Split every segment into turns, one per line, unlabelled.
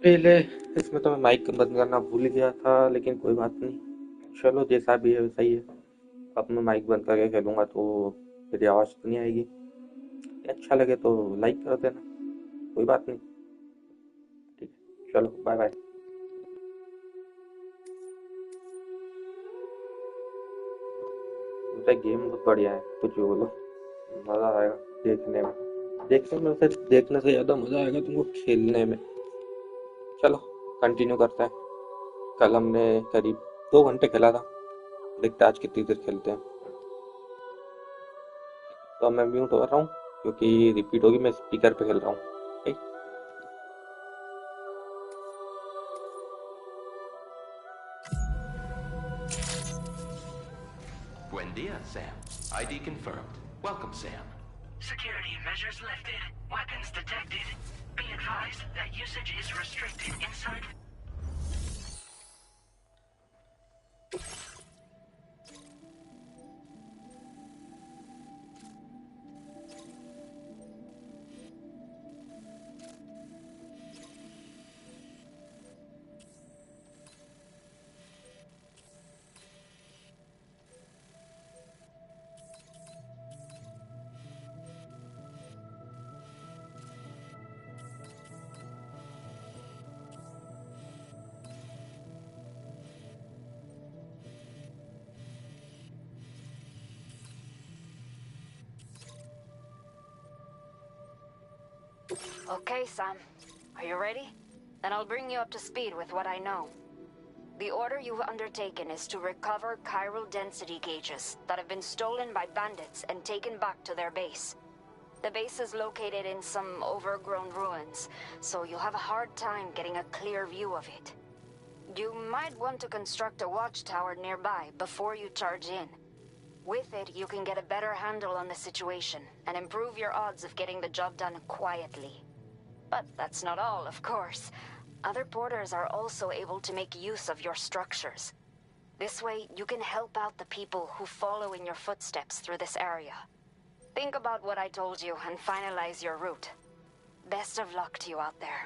पहले इसमें तो मैं माइक बंद करना भूल गया था, लेकिन कोई बात नहीं। चलो जैसा भी है वैसा ही है। अब मैं माइक बंद करके खेलूंगा तो मेरी आवाज़ तो नहीं आएगी। अच्छा लगे तो लाइक कर देना, कोई बात नहीं। ठीक है, चलो बाय बाय। वैसे गेम बहुत बढ़िया है, कुछ भी बोलो, मज़ा आएगा देखने में। देखने से ज़्यादा मज़ा आएगा तुमको खेलने में। चलो कंटिन्यू करते हैं। कल हमने करीब 2 घंटे खेला था। देखते हैं आज कितनी देर खेलते हैं। तो अब मैं म्यूट हो रहा हूँ क्योंकि रिपीट होगी, मैं स्पीकर पे खेल रहा हूँ। ठीक।
Buen dia, Sam. ID confirmed. Welcome, Sam.
Security measures lifted. Weapons detected. Be advised that usage is restricted inside.
Okay, Sam. Are you ready? Then I'll bring you up to speed with what I know. The order you've undertaken is to recover chiral density gauges that have been stolen by bandits and taken back to their base. The base is located in some overgrown ruins, so you'll have a hard time getting a clear view of it. You might want to construct a watchtower nearby before you charge in. With it, you can get a better handle on the situation and improve your odds of getting the job done quietly. But that's not all, of course. Other porters are also able to make use of your structures. This way, you can help out the people who follow in your footsteps through this area. Think about what I told you and finalize your route. Best of luck to you out there.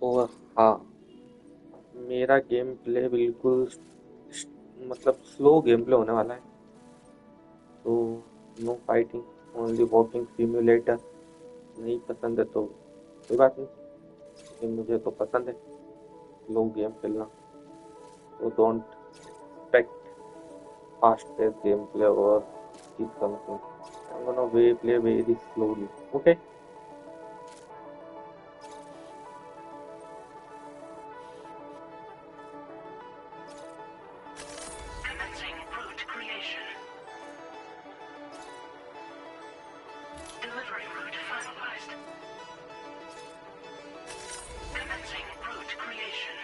और हाँ, मेरा game play बिल्कुल मतलब slow game play होने वाला है। तो no fighting, only walking simulator. नहीं पसंद है तो कोई बात नहीं, लेकिन मुझे तो पसंद है स्लो गेम खेलना। तो don't expect fast pace game play और keep something. I'm gonna play very slowly. Okay?
Commencing route creation. Delivery route finalized. Commencing route creation.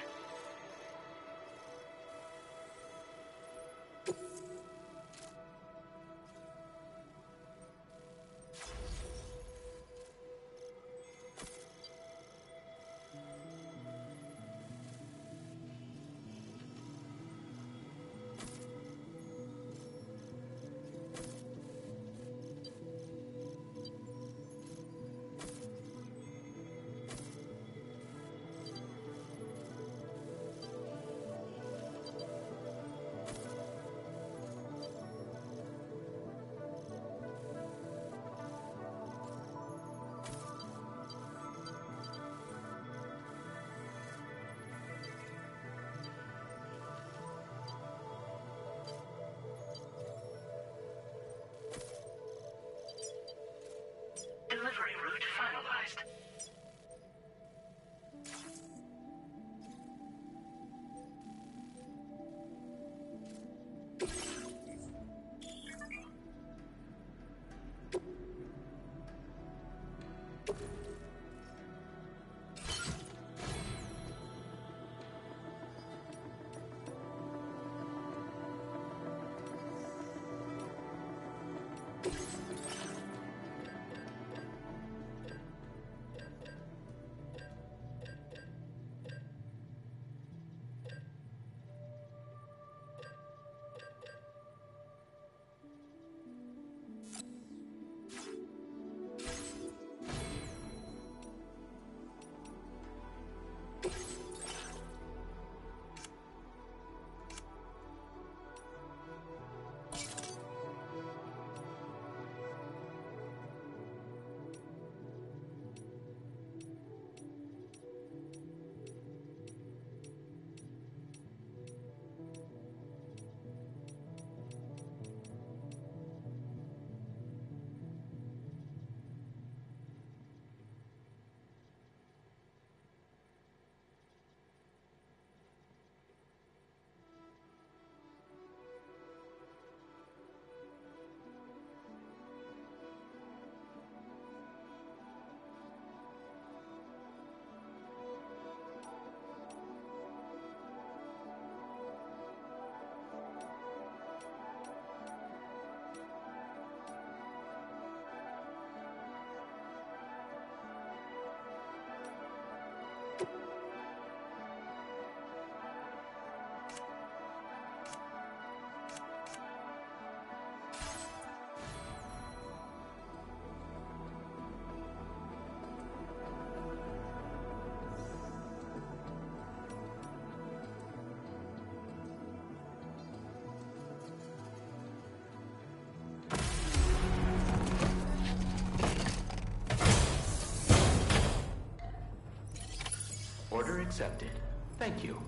Order accepted. Thank you.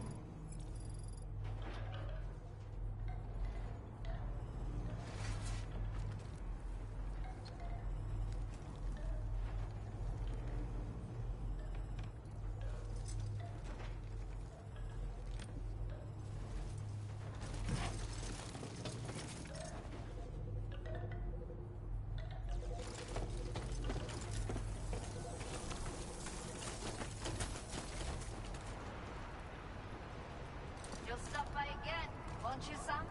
You'll stop by again, won't you, Sam?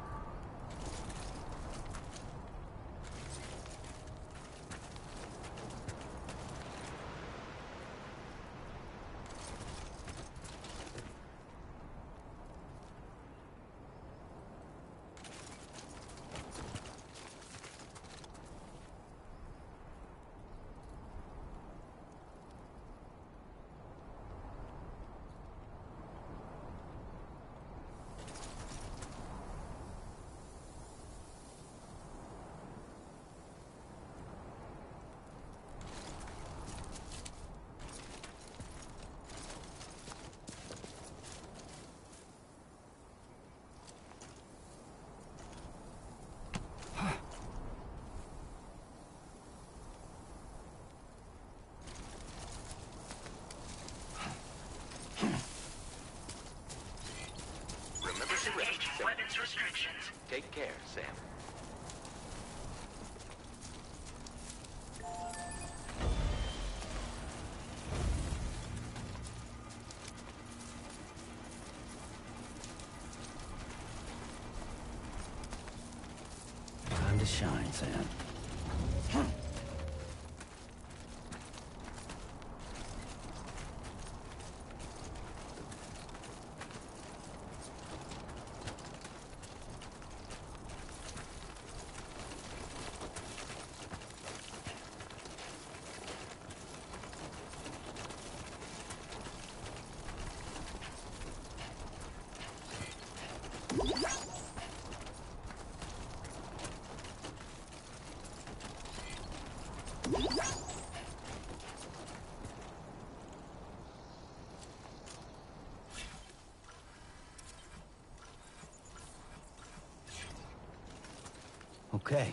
Remember to rest,
Disengaging
Sam.
weapons restrictions.
Take care, Sam.
Time to shine, Sam. Okay.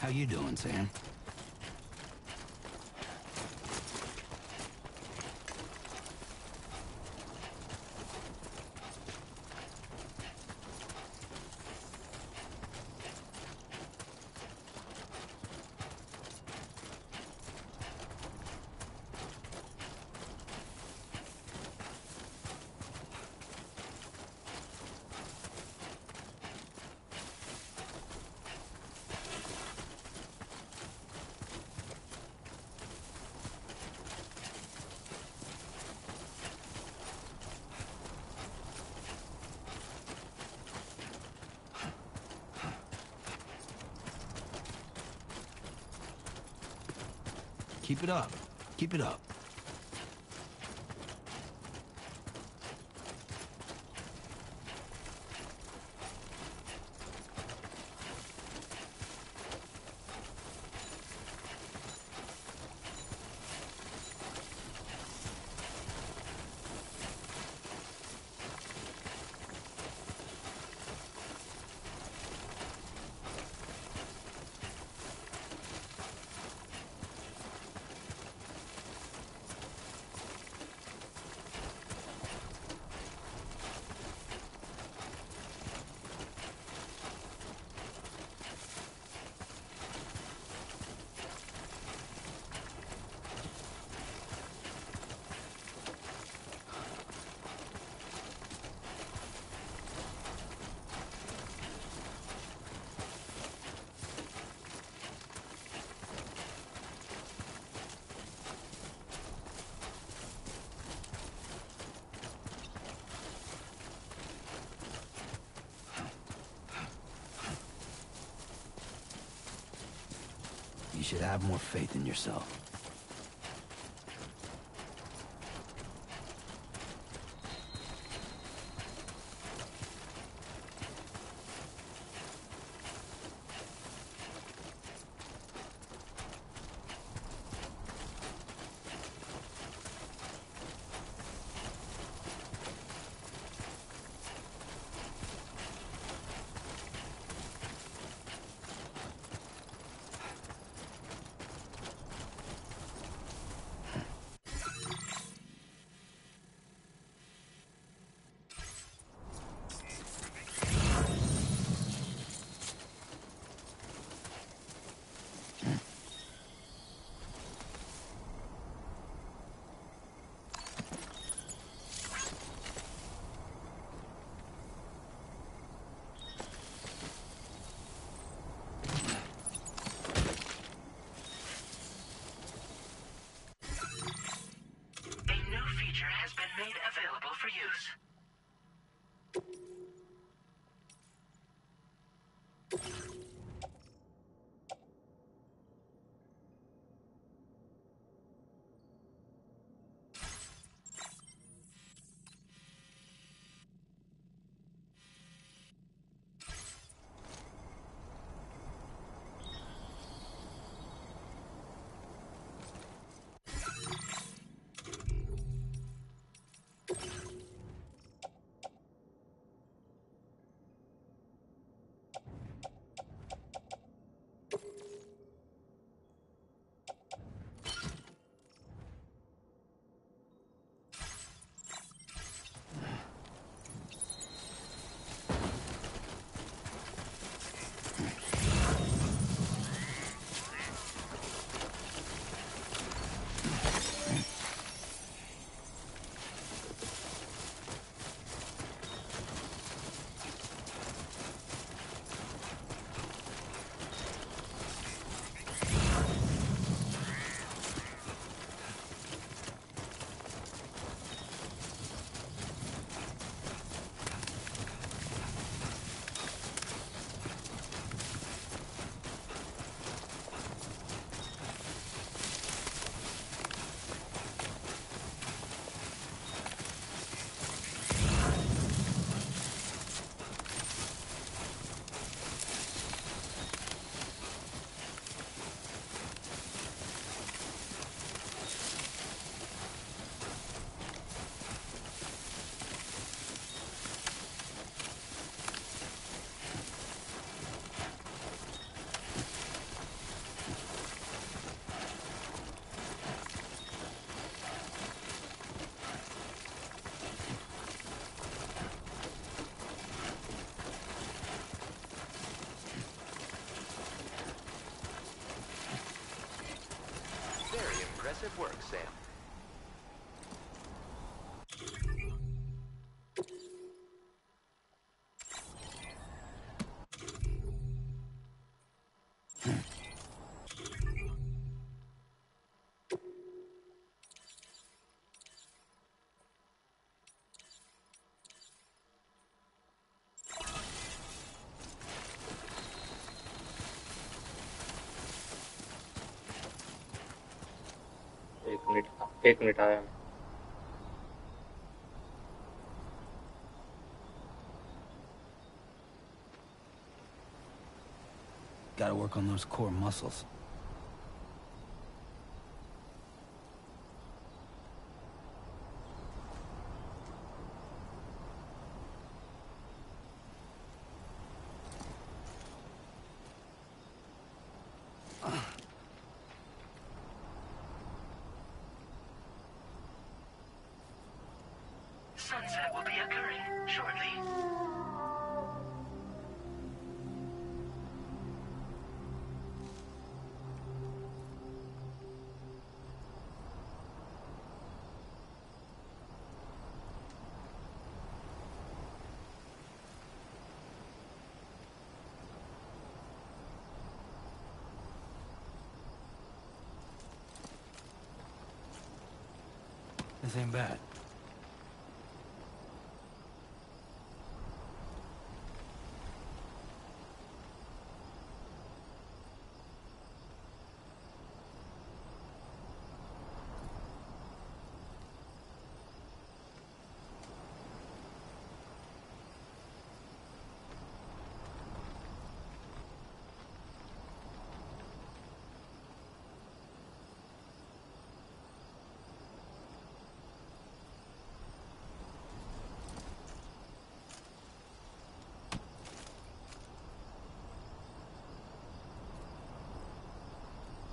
How you doing, Sam? Keep it up. Keep it up. You should have more faith in yourself.
A new feature has been made available for use.
Very impressive work, Sam.
एक एक minute आया मैं।
Gotta work on those core muscles.
Sunset will be occurring shortly.
This ain't bad.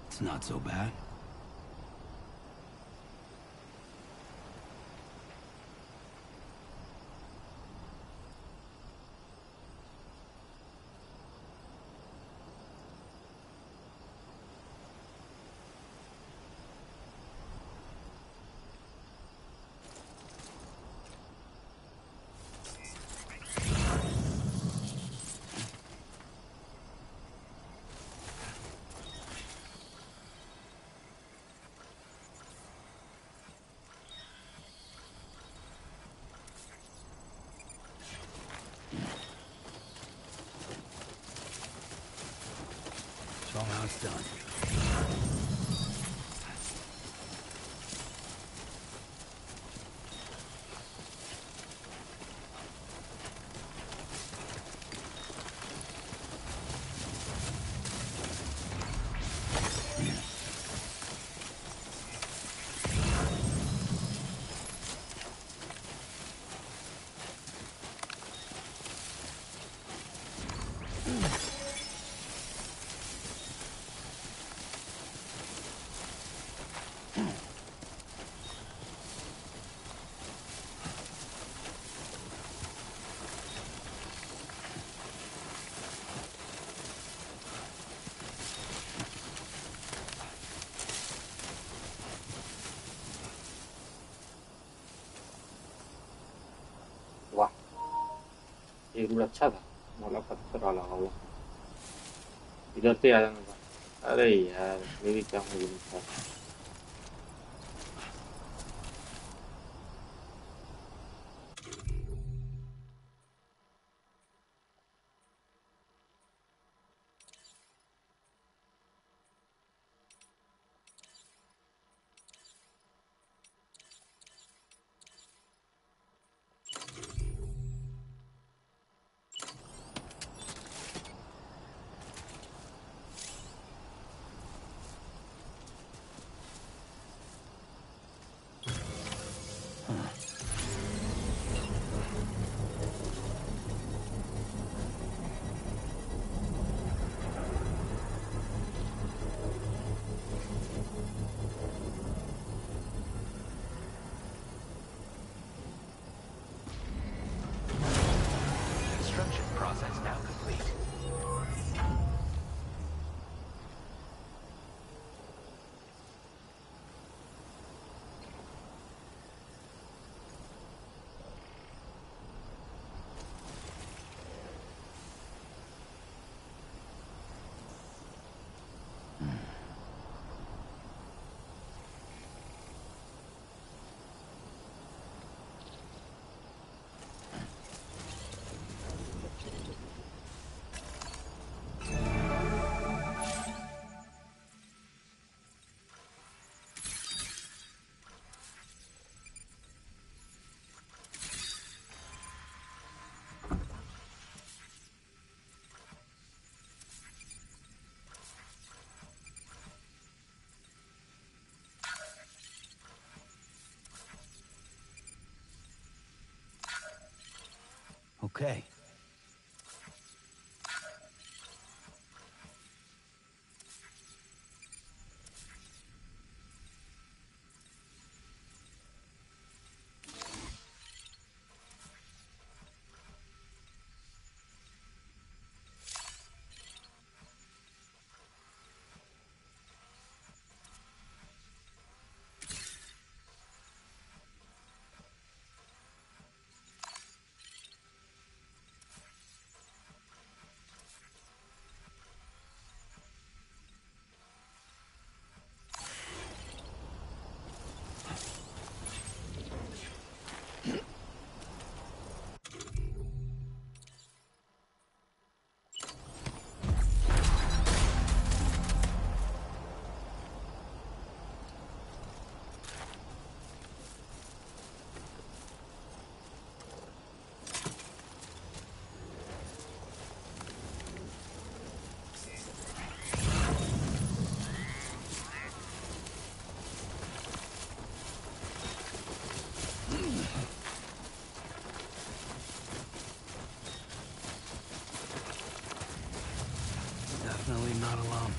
It's not so bad. Show 'em how it's done.
वाह, ये root अच्छा था। मोला पत्थर वाला हुआ इधर से आ जाना था। अरे यार, मेरी क्या मुझे था।
Okay. Definitely not alone.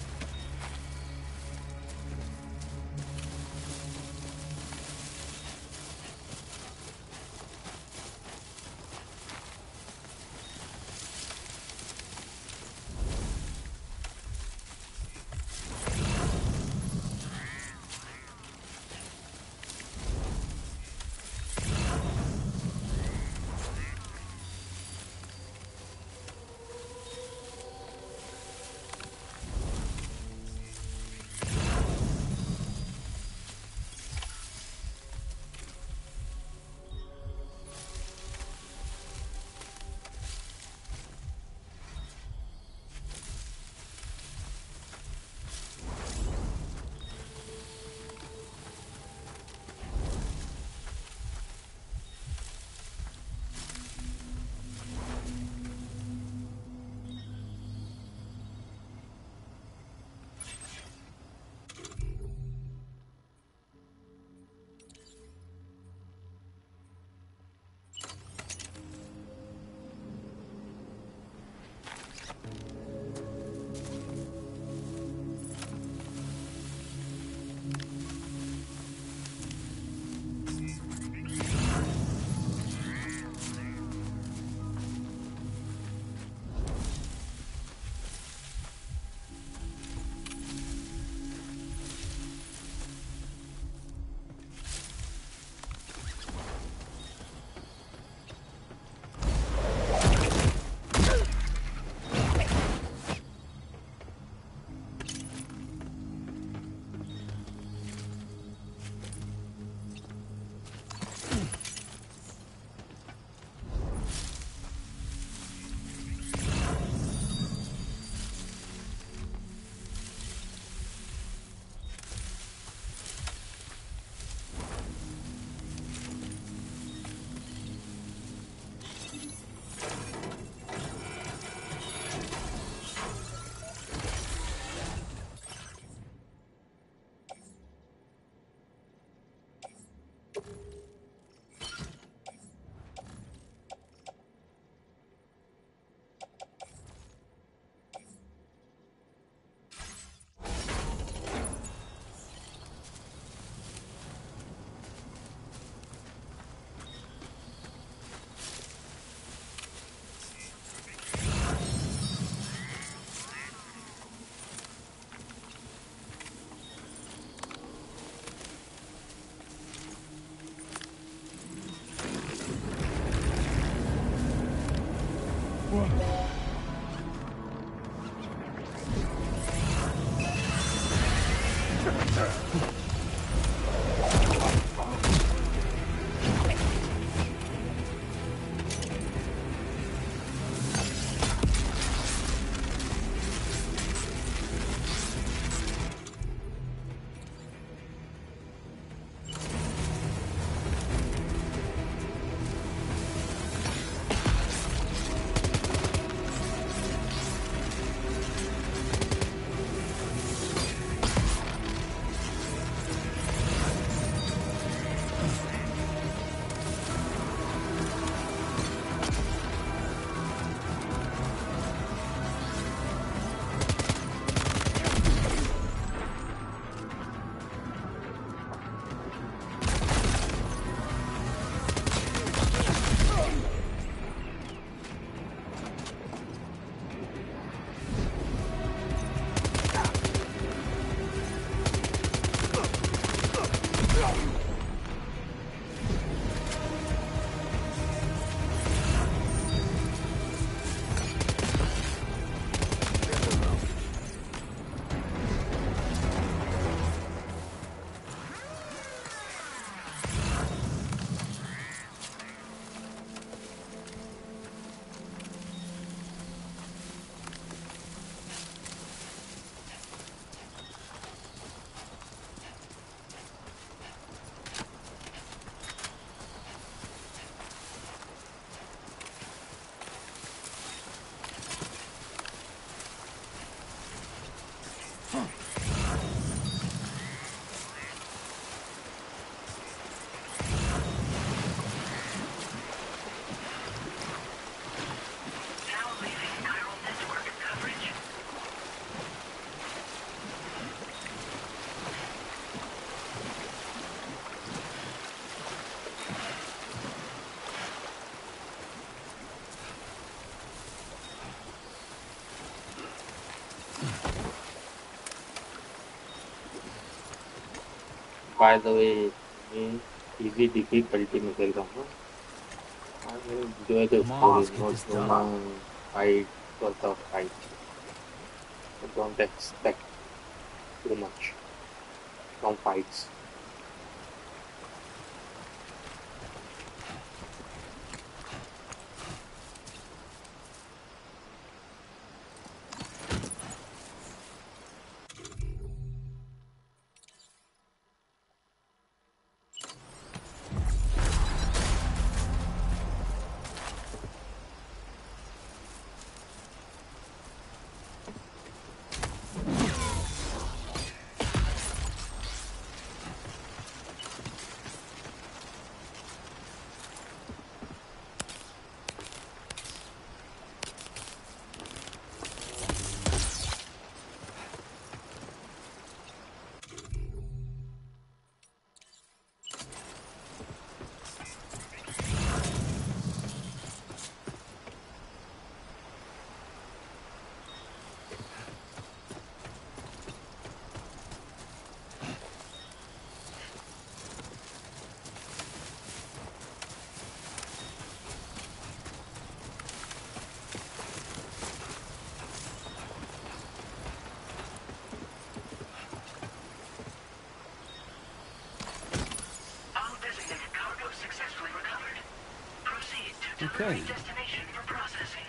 Now leaving chiral network coverage.
By the way, मैं easy difficulty में खेल रहा हूँ. I will enjoy the
Come on,
story,
let's get
not
this done.
gonna fight for the fight. I don't expect too much from fights.
All designated cargo successfully recovered. Proceed to
Okay.
delivery destination for processing.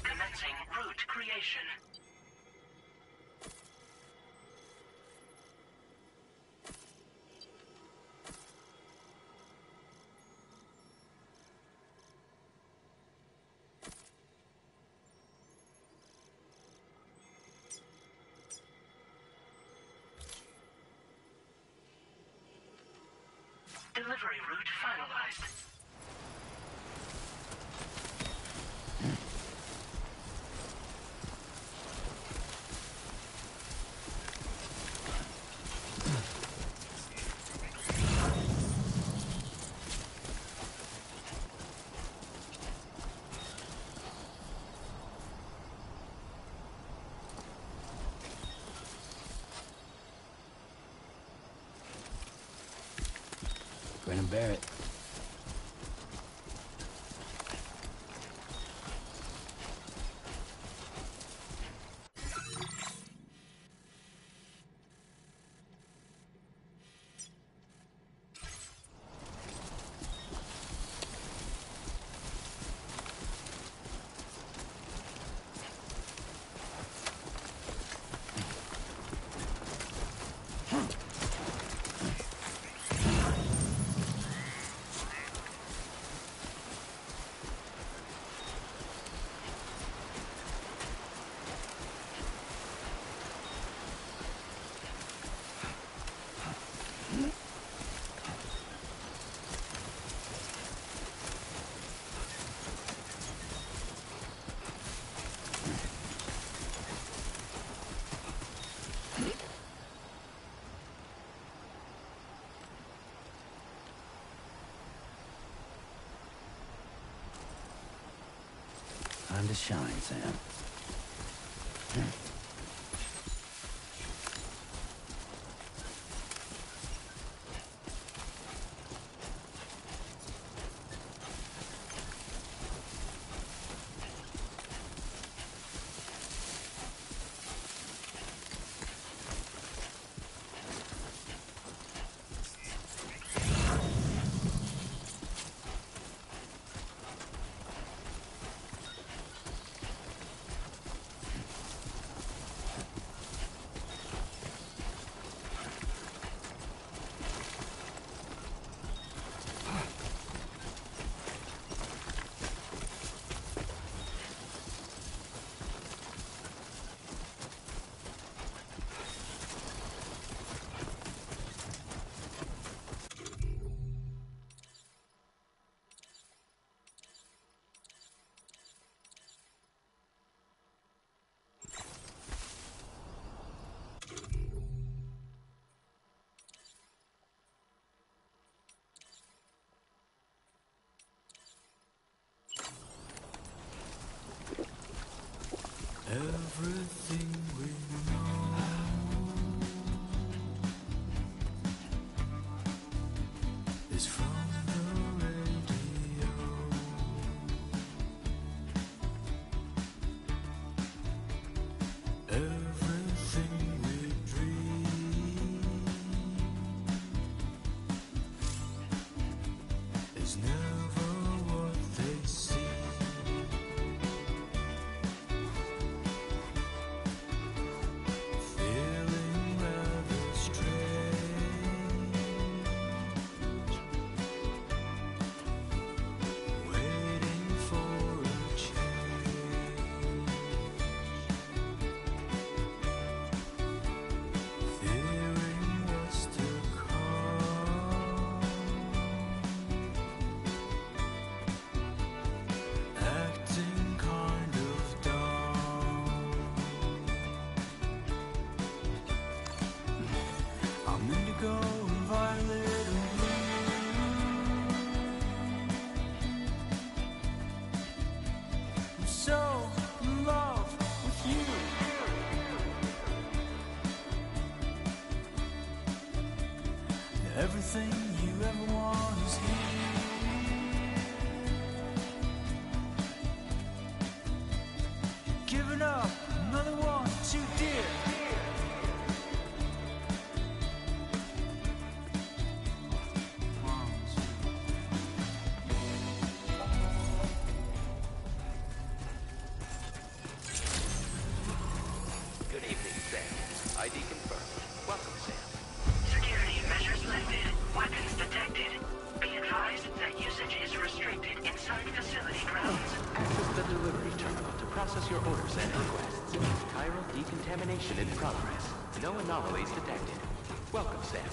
Commencing route creation. Delivery route finalized.
can't bear it. Time to shine, Sam. Everything we know is from the radio. Everything we dream is never what they seem. Feeling rather strange, waiting for a change, fearing what's to come, acting kind of dumb. I'm indigo and violet and blue. I'm so in love with you. Everything you ever want is here. Giving up, another one too dear.
Good evening, Sam. ID confirmed. Welcome, Sam.
Security measures lifted. Weapons detected. Be advised that usage is restricted inside facility grounds.
Access the delivery terminal to process your orders and requests. Chiral decontamination in progress. No anomalies detected. Welcome, Sam.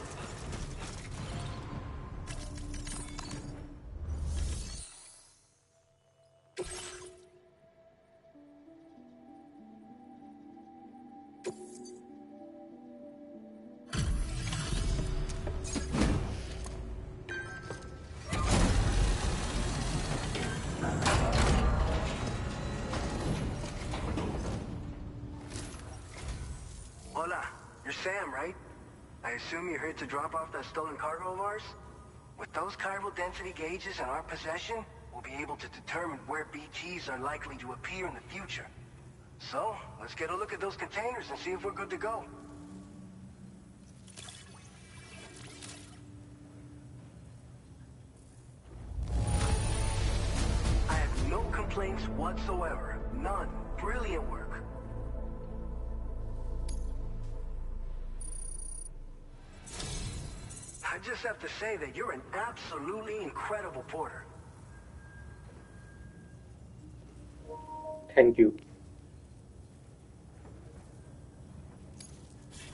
Hola, you're Sam, right? I assume you're here to drop off that stolen cargo of ours? With those chiral density gauges in our possession, we'll be able to determine where BTs are likely to appear in the future. So, let's get a look at those containers and see if we're good to go. I have no complaints whatsoever. None. Brilliant work. I just have to say that you're an absolutely incredible porter.
Thank you.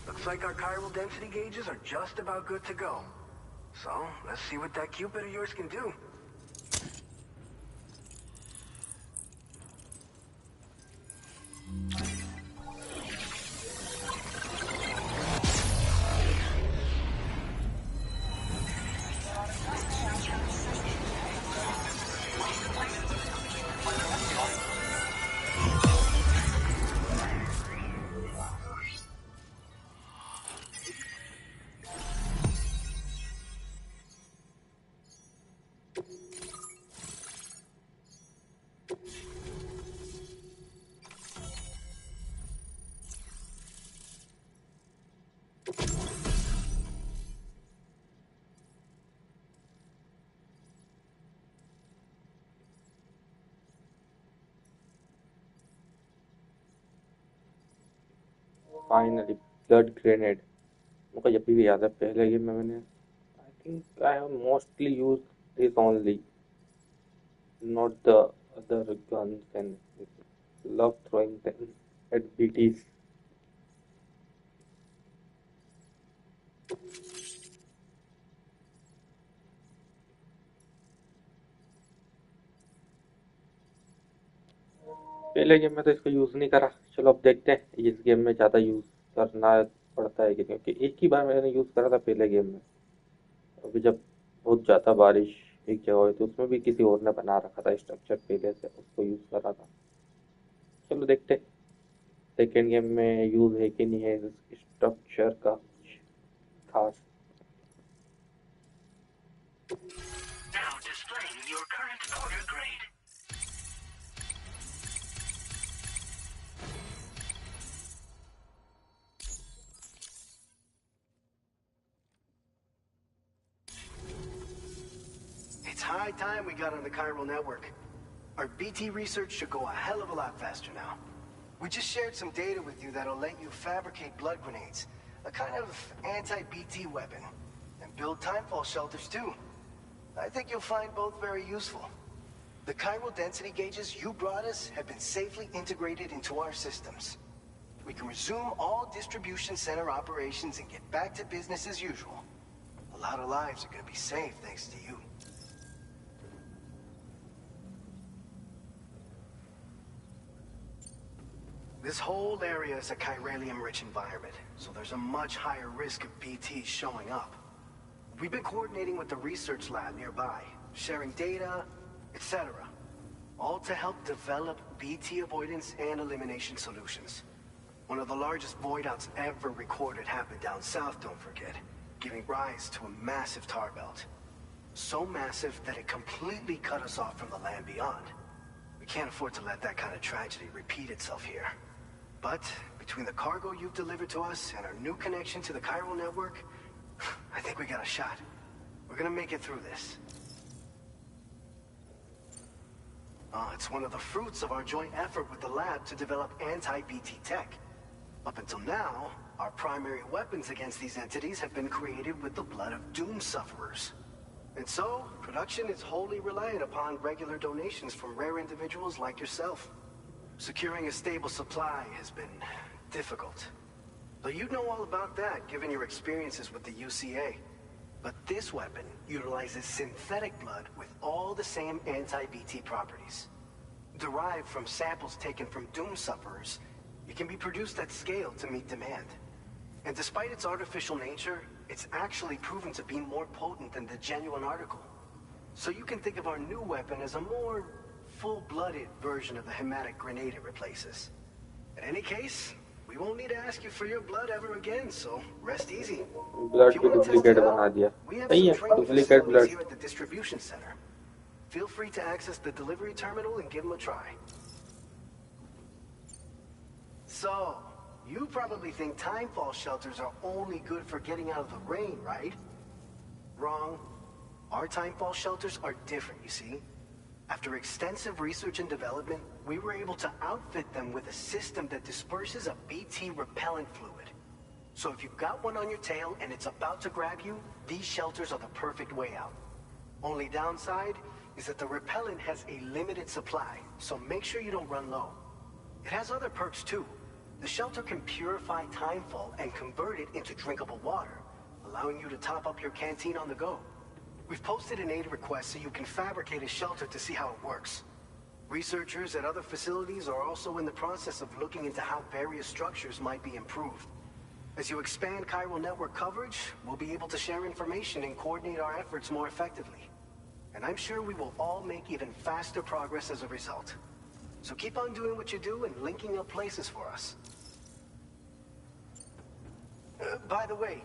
Looks like our chiral density gauges are just about good to go. So, let's see what that Cupid of yours can do.
Finally blood grenade मुझे जब भी याद है पहले game में मैंने I think I have mostly use this only not the other guns and love throwing them at BTs. पहले game में तो इसको यूज नहीं करा चलो अब देखते हैं इस गेम में ज्यादा यूज करना पड़ता है क्योंकि एक ही बार मैंने यूज करा था पहले गेम में अभी जब बहुत ज्यादा बारिश एक जगह हुई तो उसमें भी किसी और ने बना रखा था स्ट्रक्चर पहले से उसको यूज करा था चलो देखते सेकेंड गेम में यूज है कि नहीं है स्ट्रक्चर का कुछ खास
Now displaying your current order grade.
It's high time we got on the chiral network. Our BT research should go a hell of a lot faster now. We just shared some data with you that'll let you fabricate blood grenades, a kind of anti-BT weapon, and build timefall shelters too. I think you'll find both very useful. The chiral density gauges you brought us have been safely integrated into our systems. We can resume all distribution center operations and get back to business as usual. A lot of lives are gonna be saved thanks to you. This whole area is a chiralium-rich environment, so there's a much higher risk of BTs showing up. We've been coordinating with the research lab nearby, sharing data, etc. All to help develop BT avoidance and elimination solutions. One of the largest void outs ever recorded happened down south, don't forget, giving rise to a massive tar belt. So massive that it completely cut us off from the land beyond. We can't afford to let that kind of tragedy repeat itself here. But between the cargo you've delivered to us and our new connection to the chiral network, I think we got a shot. We're gonna make it through this. It's one of the fruits of our joint effort with the lab to develop anti-BT tech. Up until now, our primary weapons against these entities have been created with the blood of doom sufferers. And so, production is wholly reliant upon regular donations from rare individuals like yourself. Securing a stable supply has been difficult. But you know all about that, given your experiences with the UCA. But this weapon utilizes synthetic blood with all the same anti-BT properties. Derived from samples taken from doom sufferers, it can be produced at scale to meet demand. And despite its artificial nature, it's actually proven to be more potent than the genuine article. So you can think of our new weapon as a more full-blooded version of the hematic grenade it replaces. In any case, We won't need to ask you for your blood ever again, so rest easy.
Blood
If you
की
want to test
duplicate
it
बना
out,
दिया.
we have
सही
some
है,
training
duplicate
facilities
blood.
here at the distribution center. Feel free to access the delivery terminal and give them a try. So, you probably think timefall shelters are only good for getting out of the rain, right? Wrong. Our timefall shelters are different, you see. After extensive research and development, we were able to outfit them with a system that disperses a BT repellent fluid. So if you've got one on your tail and it's about to grab you, these shelters are the perfect way out. Only downside is that the repellent has a limited supply, so make sure you don't run low. It has other perks too. The shelter can purify timefall and convert it into drinkable water, allowing you to top up your canteen on the go. We've posted an aid request so you can fabricate a shelter to see how it works. Researchers at other facilities are also in the process of looking into how various structures might be improved. As you expand chiral network coverage, we'll be able to share information and coordinate our efforts more effectively. And I'm sure we will all make even faster progress as a result. So keep on doing what you do and linking up places for us. By the way,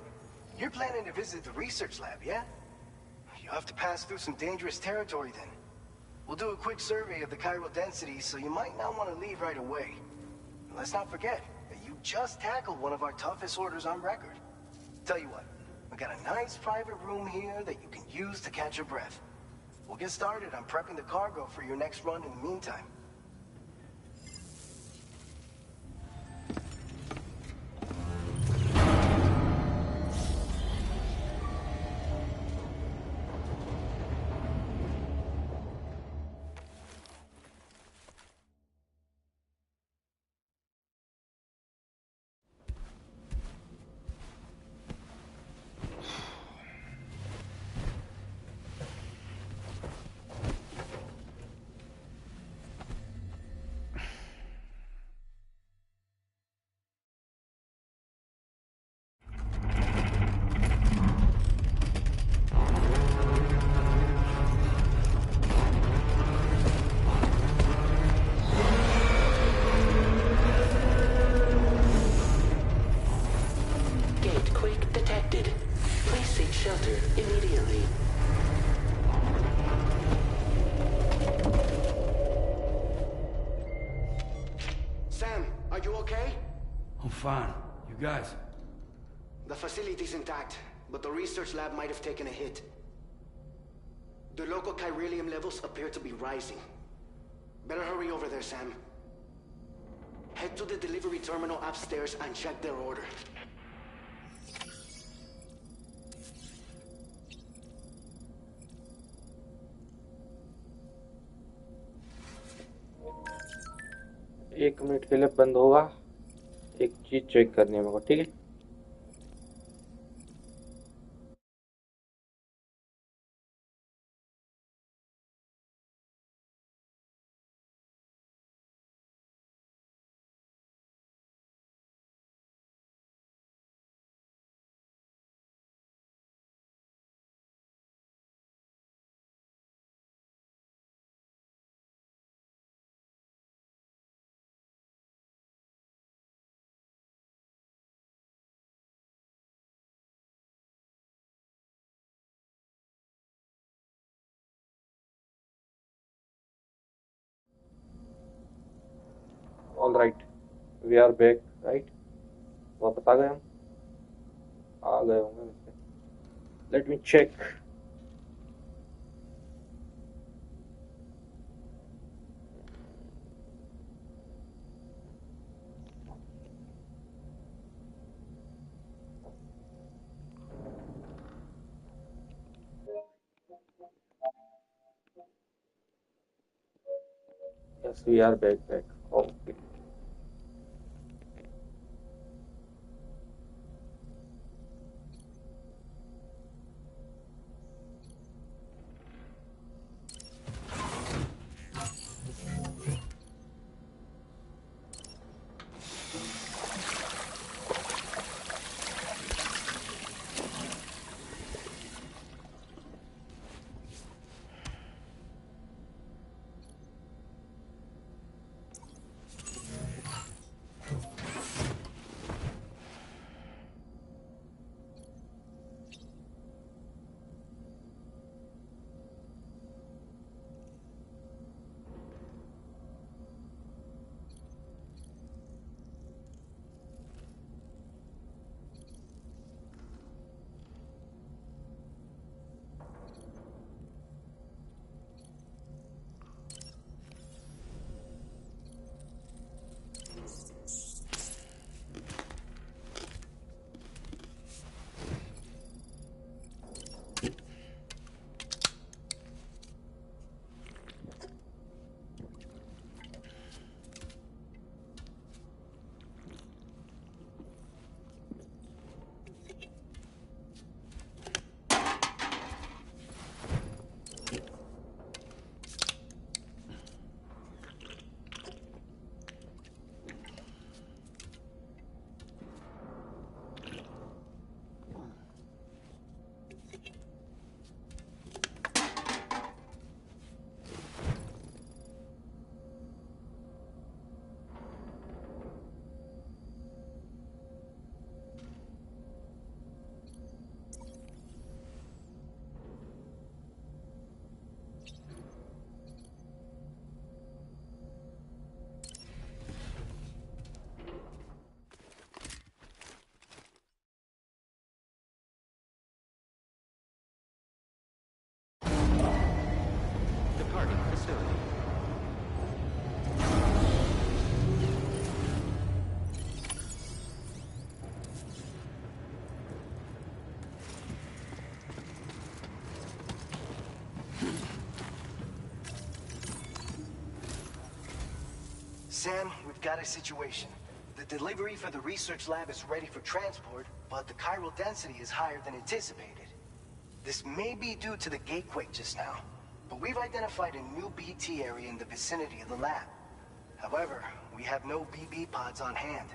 you're planning to visit the research lab, yeah? You'll have to pass through some dangerous territory then. We'll do a quick survey of the chiral density, so you might not want to leave right away. And let's not forget that you just tackled one of our toughest orders on record. Tell you what, we got a nice private room here that you can use to catch your breath. We'll get started on prepping the cargo for your next run in the meantime.
Fine. You guys?
The facility's intact, but the research lab might have taken a hit. The local chiralium levels appear to be rising. Better hurry over there, Sam. Head to the delivery terminal upstairs and check their order.
एक minute के लिए बंद होगा. एक चीज check करनी है मेरे को, ठीक है? All right, we are back, right? वापस आ गए हम. आ गए होंगे वैसे. Let me check. Yes, we are back. Okay.
Sam, we've got a situation. The delivery for the research lab is ready for transport, but the chiral density is higher than anticipated. This may be due to the gatequake just now, but we've identified a new BT area in the vicinity of the lab. However, we have no BB pods on hand.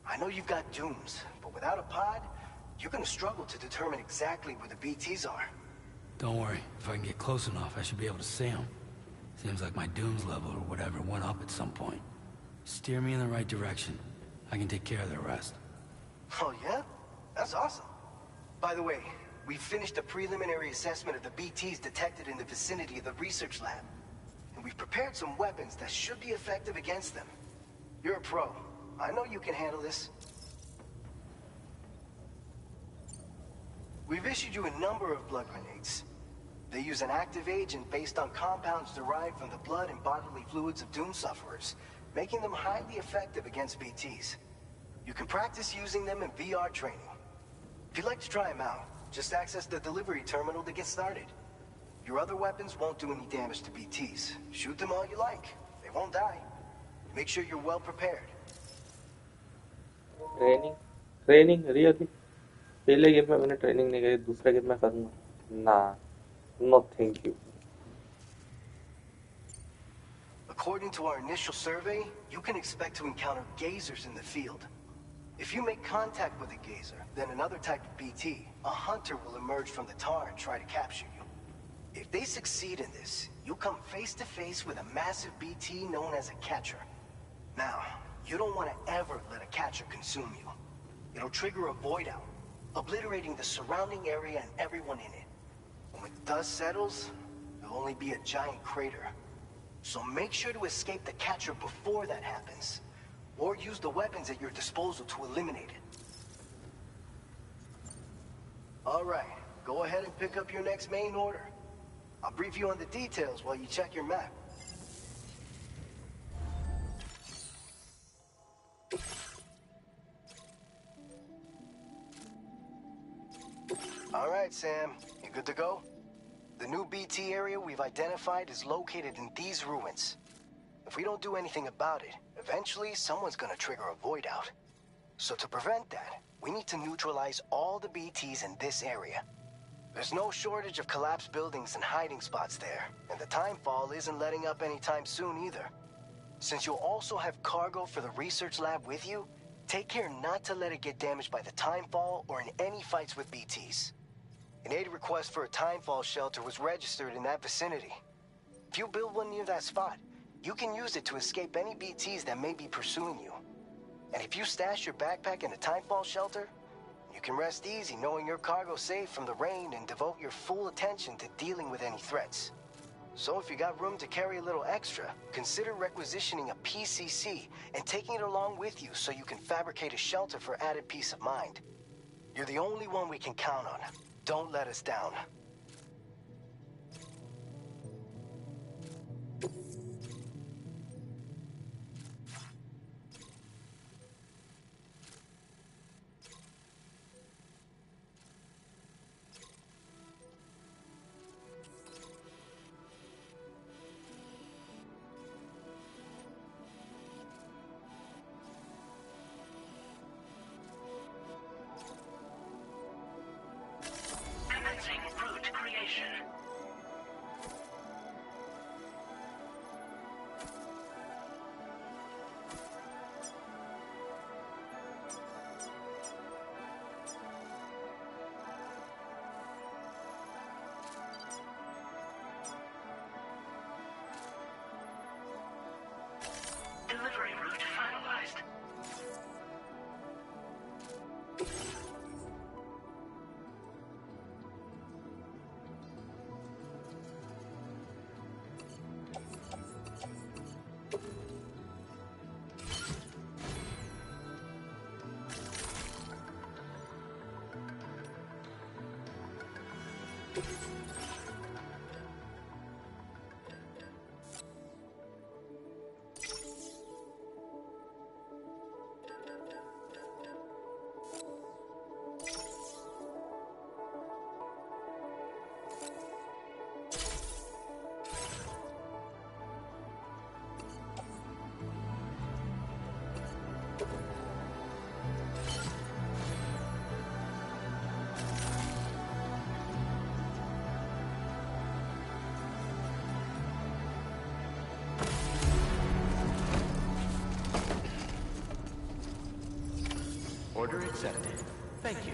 I know you've got dooms, but without a pod, you're gonna struggle to determine exactly where the BTs are.
Don't worry. If I can get close enough, I should be able to see them. Seems like my dooms level or whatever went up at some point. Steer me in the right direction. I can take care of the rest.
Oh yeah? That's awesome. By the way, we finished a preliminary assessment of the BTs detected in the vicinity of the research lab. And we've prepared some weapons that should be effective against them. You're a pro. I know you can handle this. We've issued you a number of blood grenades. They use an active agent based on compounds derived from the blood and bodily fluids of Doom sufferers, making them highly effective against BTs. You can practice using them in VR training. If you'd like to try them out, just access the delivery terminal to get started. Your other weapons won't do any damage to BTs. Shoot them all you like. They won't die. Make sure you're well prepared.
Training really पहले game में मैंने training नहीं करी दूसरे game में करूँगा ना no thank you
According to our initial survey, you can expect to encounter gazers in the field. If you make contact with a gazer, then another type of BT, a hunter will emerge from the tar and try to capture you. If they succeed in this, you come face to face with a massive BT known as a catcher. Now, you don't want to ever let a catcher consume you. It'll trigger a void out, obliterating the surrounding area and everyone in it. When the dust settles, there'll only be a giant crater. So make sure to escape the catcher before that happens, or use the weapons at your disposal to eliminate it. All right, go ahead and pick up your next main order. I'll brief you on the details while you check your map. All right, Sam, you good to go? The new BT area we've identified is located in these ruins. If we don't do anything about it, eventually someone's gonna trigger a void out. So to prevent that, we need to neutralize all the BTs in this area. There's no shortage of collapsed buildings and hiding spots there, and the timefall isn't letting up anytime soon either. Since you'll also have cargo for the research lab with you, take care not to let it get damaged by the timefall or in any fights with BTs. An aid request for a timefall shelter was registered in that vicinity. If you build one near that spot, you can use it to escape any BTs that may be pursuing you. And if you stash your backpack in a timefall shelter, you can rest easy knowing your cargo's safe from the rain and devote your full attention to dealing with any threats. So if you got room to carry a little extra, consider requisitioning a PCC and taking it along with you so you can fabricate a shelter for added peace of mind. You're the only one we can count on. Don't let us down.
Commencing route creation. Delivery route finalized.
Order accepted. Thank you.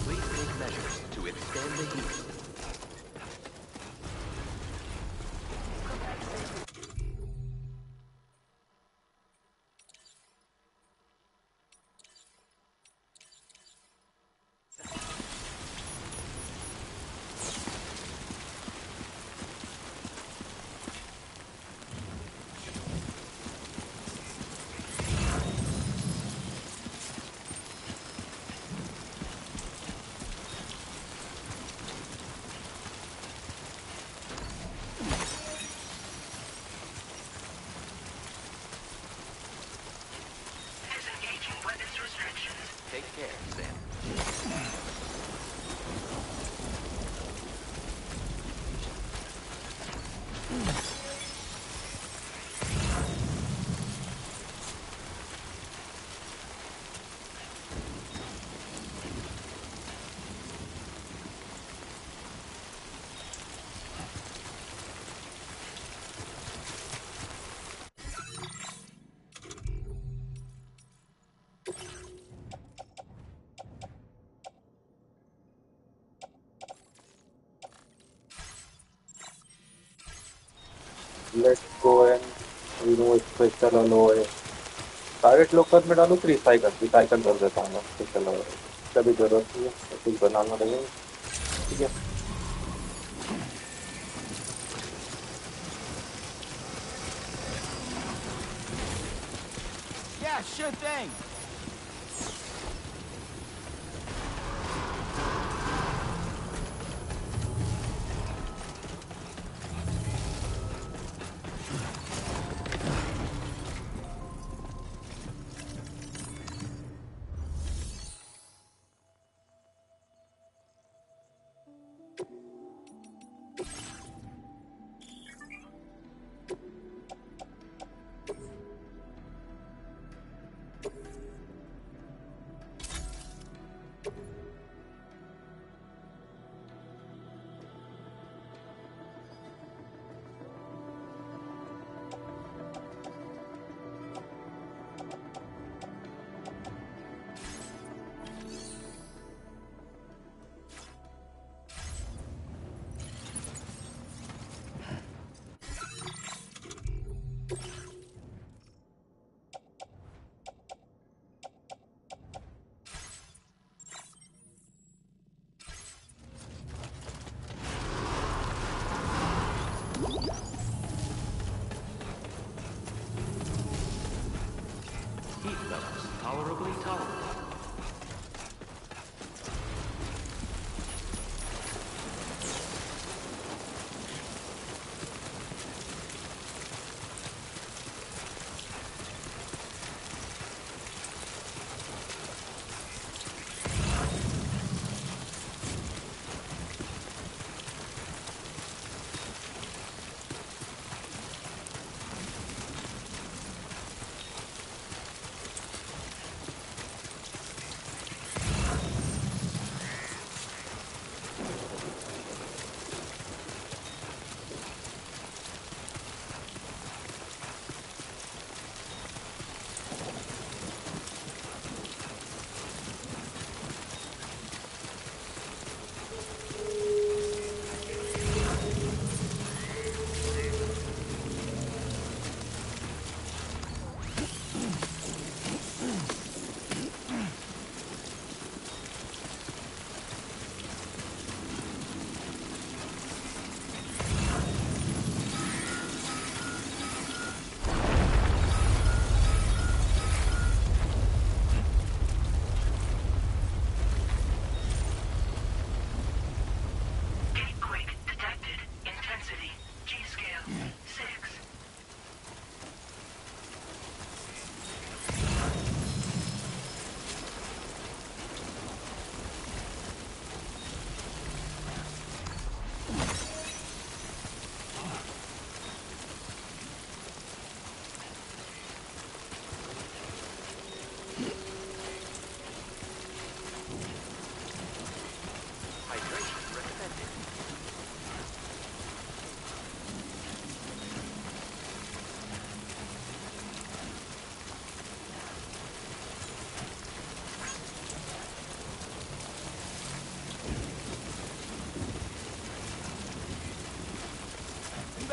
Please take measures to withstand the heat.
Disengaging weapons restrictions.
Take care, Sam.
Let's go and remove special alloy. Target locker में डालूं कि recycle कर देता हूँ मैं special alloy. कभी जरूरत नहीं है तो कुछ बनाना लगेगा। ठीक है।
Yeah, sure thing.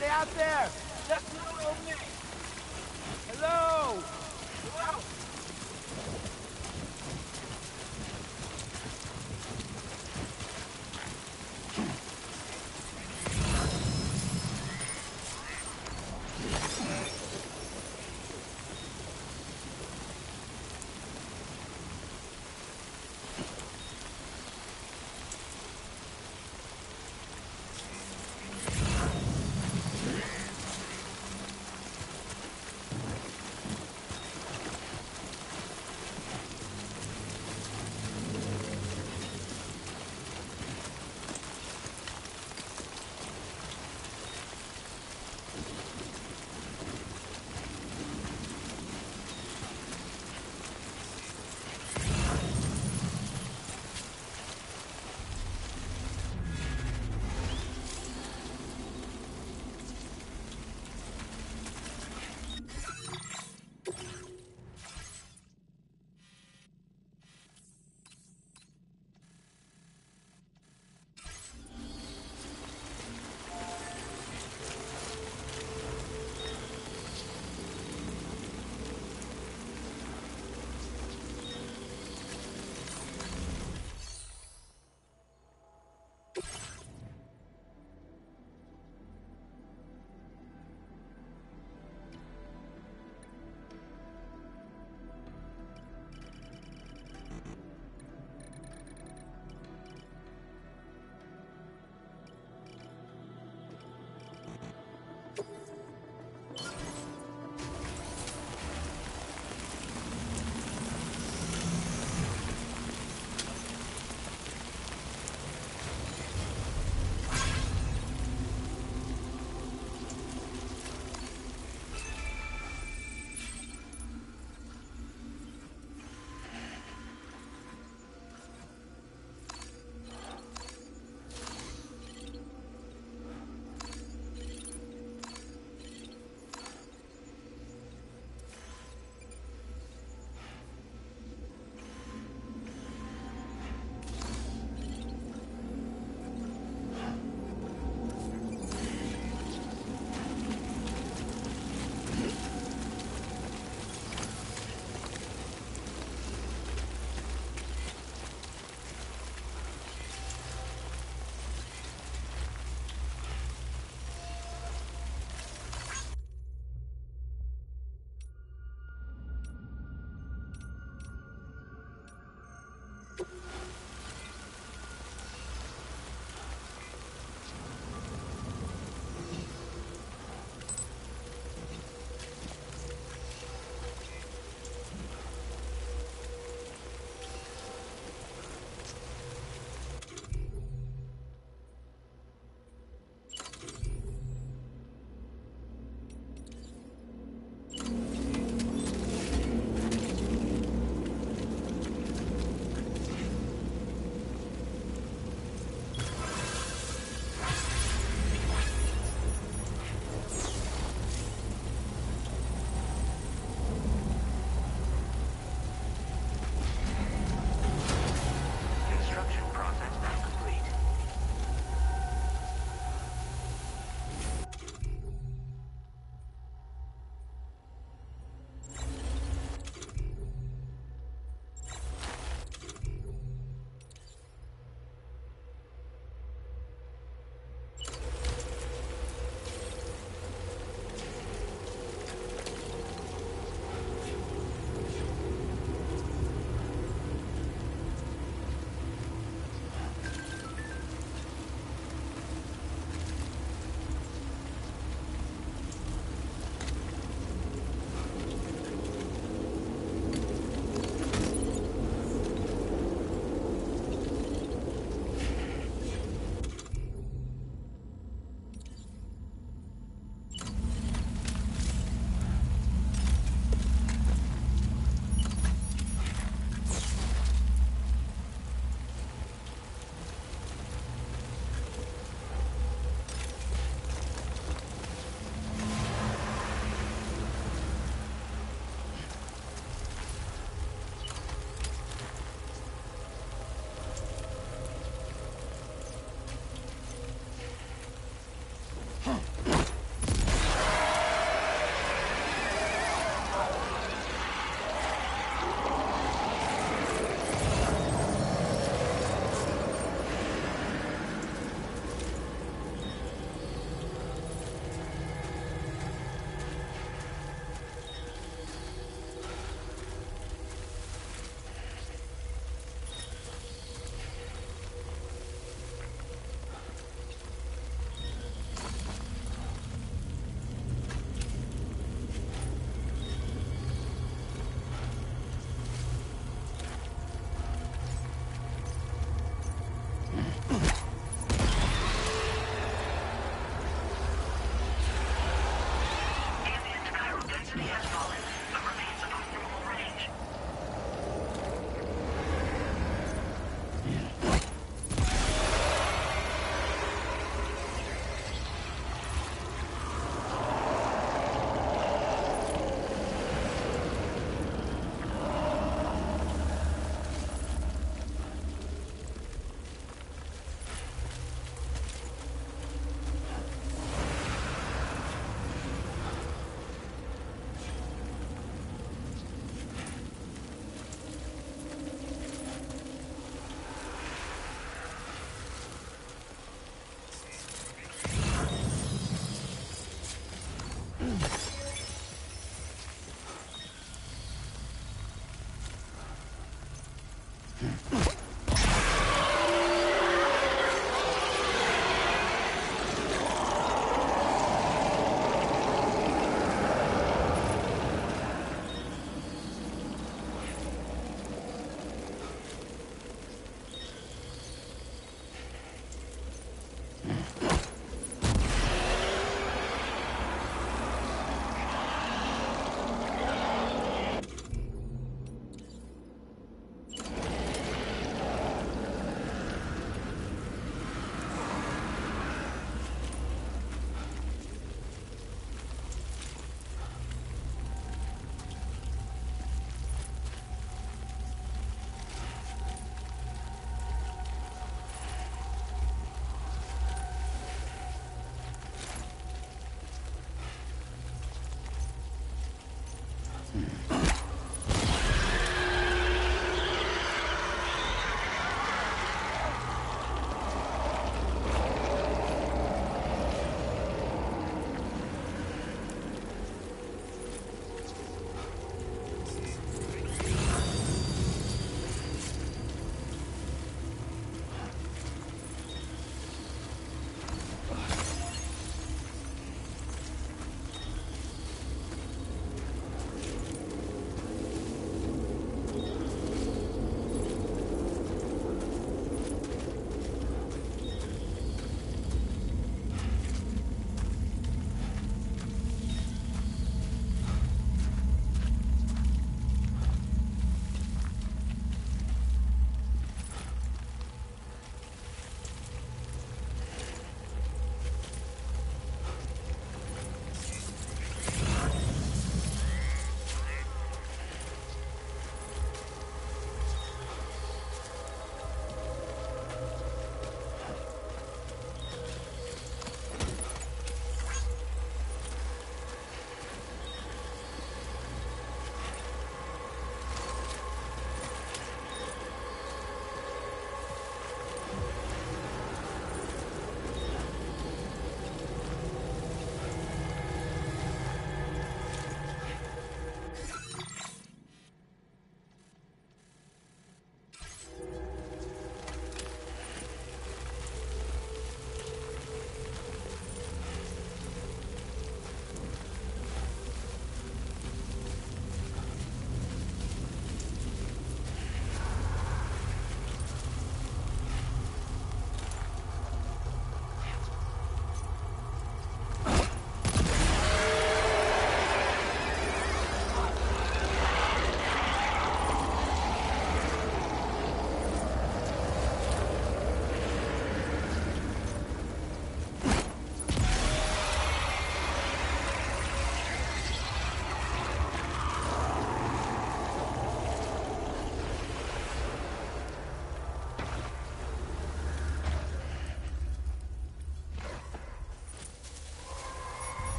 Anybody out there? Just follow me. Hello? Hello?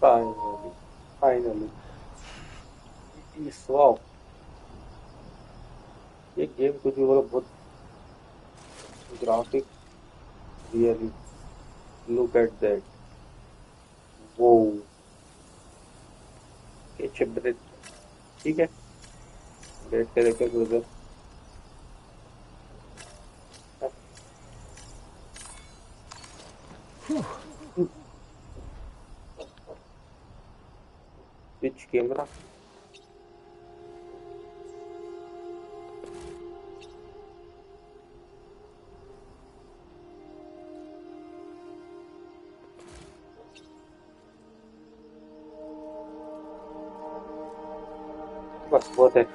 Finally, finally. It's wow. ये गेम कुछ भी बोलो बहुत graphic really look at that वो कैच ब्रेथ ठीक है बैठ के देखे क्रूजर स्विच कैमरा बस बहुत है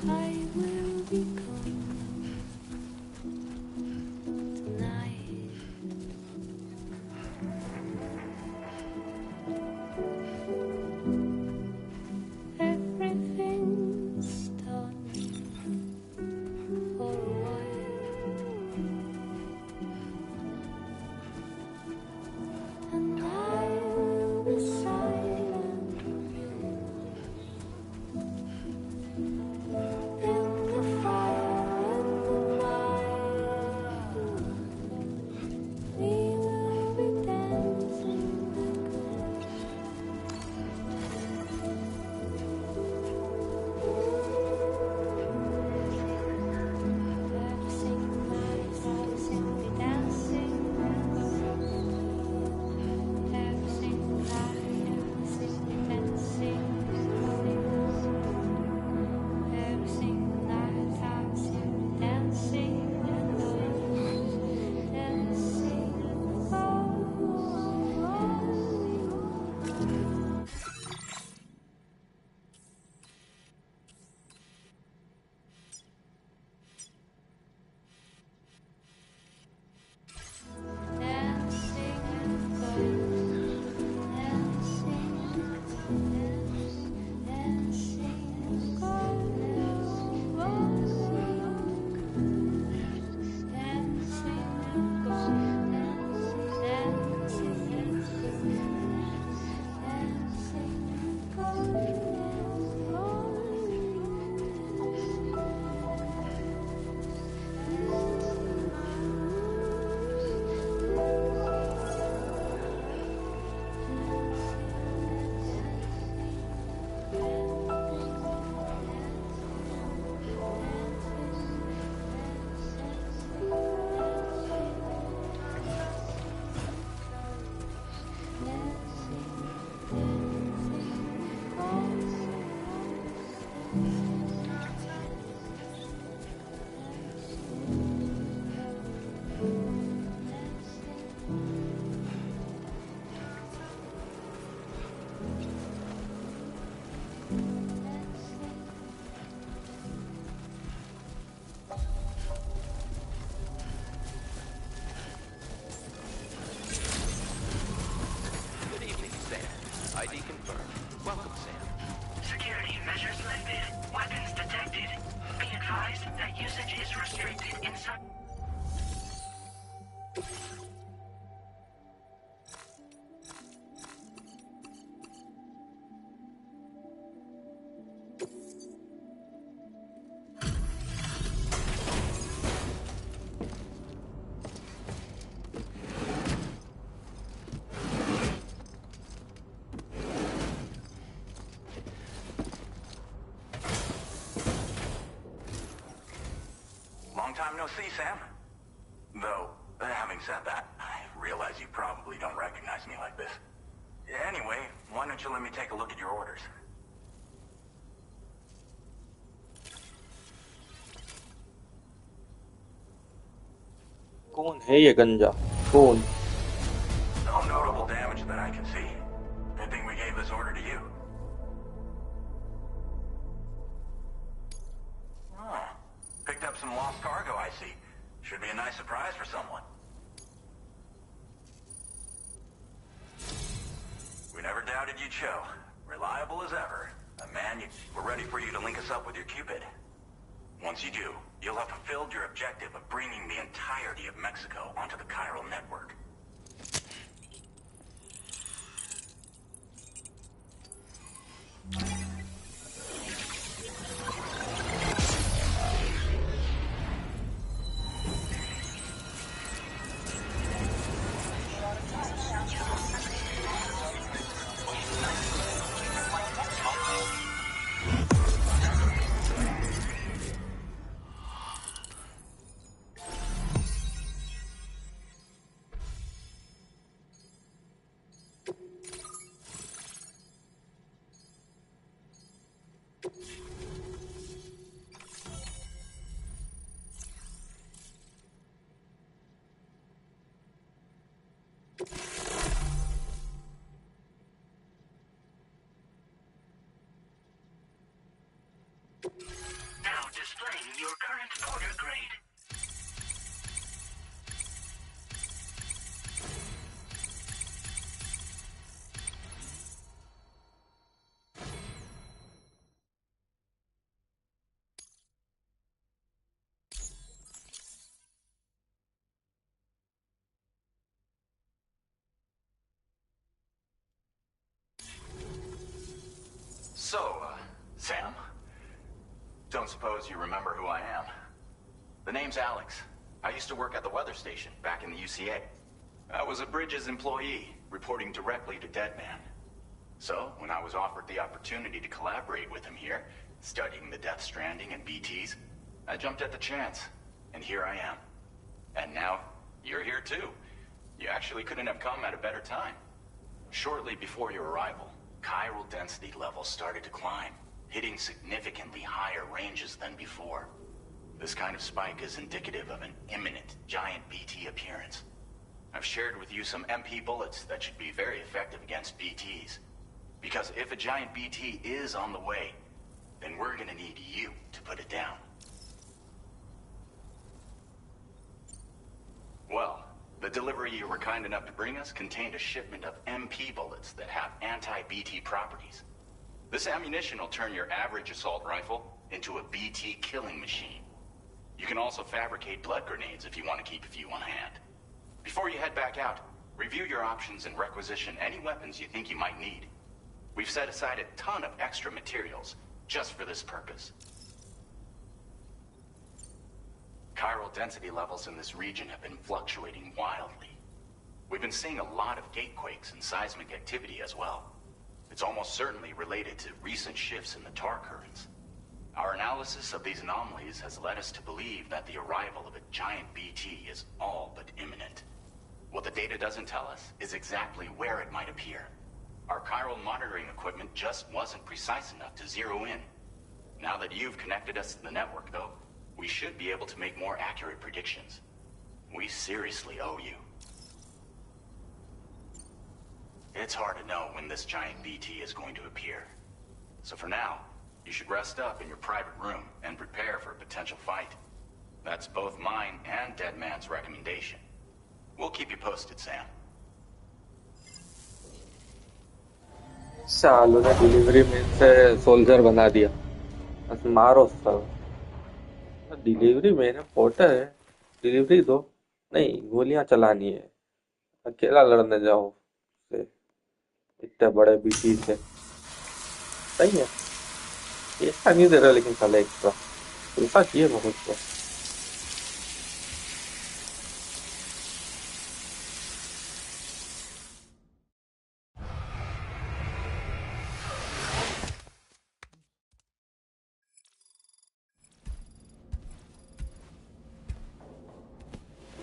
I will be gone tonight. Everything's done for a while, and I will be silent in the fire.
inside.
Long time no see, Sam. Though, having said that, I realize you probably don't recognize me like this. Anyway, why don't you let me take a look at your orders?
कौन है ये गंजा? कौन?
No notable damage that I can see. Good thing we gave this order to you. Oh, picked up some lost cargo, I see. Should be a nice surprise for someone. We never doubted you'd show. Reliable as ever. We're ready for you to link us up with your Cupid. Once you do, you'll have fulfilled your objective of bringing the entirety of Mexico onto the chiral network.
Now displaying your current order grade.
So, Sam? Don't suppose you remember who I am? The name's Alex. I used to work at the weather station back in the UCA. I was a Bridges employee, reporting directly to Deadman. So, when I was offered the opportunity to collaborate with him here, studying the Death Stranding and BTs, I jumped at the chance, and here I am. And now, you're here too. You actually couldn't have come at a better time. Shortly before your arrival, chiral density levels started to climb, hitting significantly higher ranges than before. This kind of spike is indicative of an imminent giant BT appearance. I've shared with you some MP bullets that should be very effective against BTs. Because if a giant BT is on the way, then we're gonna need you to put it down. Well, the delivery you were kind enough to bring us contained a shipment of MP bullets that have anti-BT properties. This ammunition will turn your average assault rifle into a BT killing machine. You can also fabricate blood grenades if you want to keep a few on hand. Before you head back out, review your options and requisition any weapons you think you might need. We've set aside a ton of extra materials just for this purpose. Chiral density levels in this region have been fluctuating wildly. We've been seeing a lot of gatequakes and seismic activity as well. It's almost certainly related to recent shifts in the tar currents. Our analysis of these anomalies has led us to believe that the arrival of a giant BT is all but imminent. What the data doesn't tell us is exactly where it might appear. Our chiral monitoring equipment just wasn't precise enough to zero in. Now that you've connected us to the network, though, we should be able to make more accurate predictions. We seriously owe you. It's hard to know when this giant BT is going to appear. So for now, you should rest up in your private room and prepare for a potential fight. That's both mine and Deadman's recommendation. We'll keep you posted, Sam.
सालों ने delivery man से soldier बना दिया। बस मारो सब। Delivery man है, porter है। डिलीवरी दो। नहीं, गोलियां चलानी है। अकेला लड़ने जाओ से इतने बड़े बीटी से। सही है। पैसा नहीं दे रहा लेकिन साला एक्स्ट्रा पैसा चाहिए बहुत को।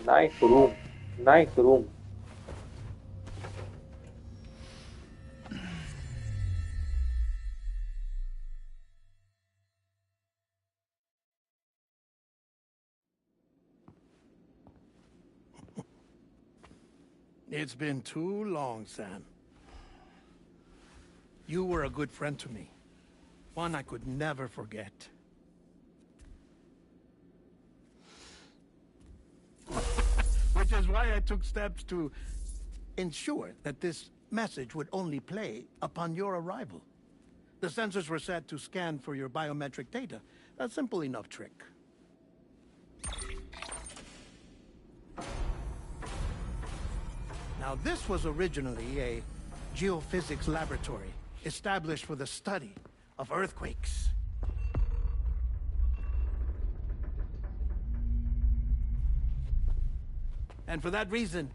Nice room, nice room.
It's been too long, Sam. You were a good friend to me. One I could never forget. Which is why I took steps to ensure that this message would only play upon your arrival. The sensors were set to scan for your biometric data. A simple enough trick. Now, this was originally a geophysics laboratory established for the study of earthquakes. And for that reason,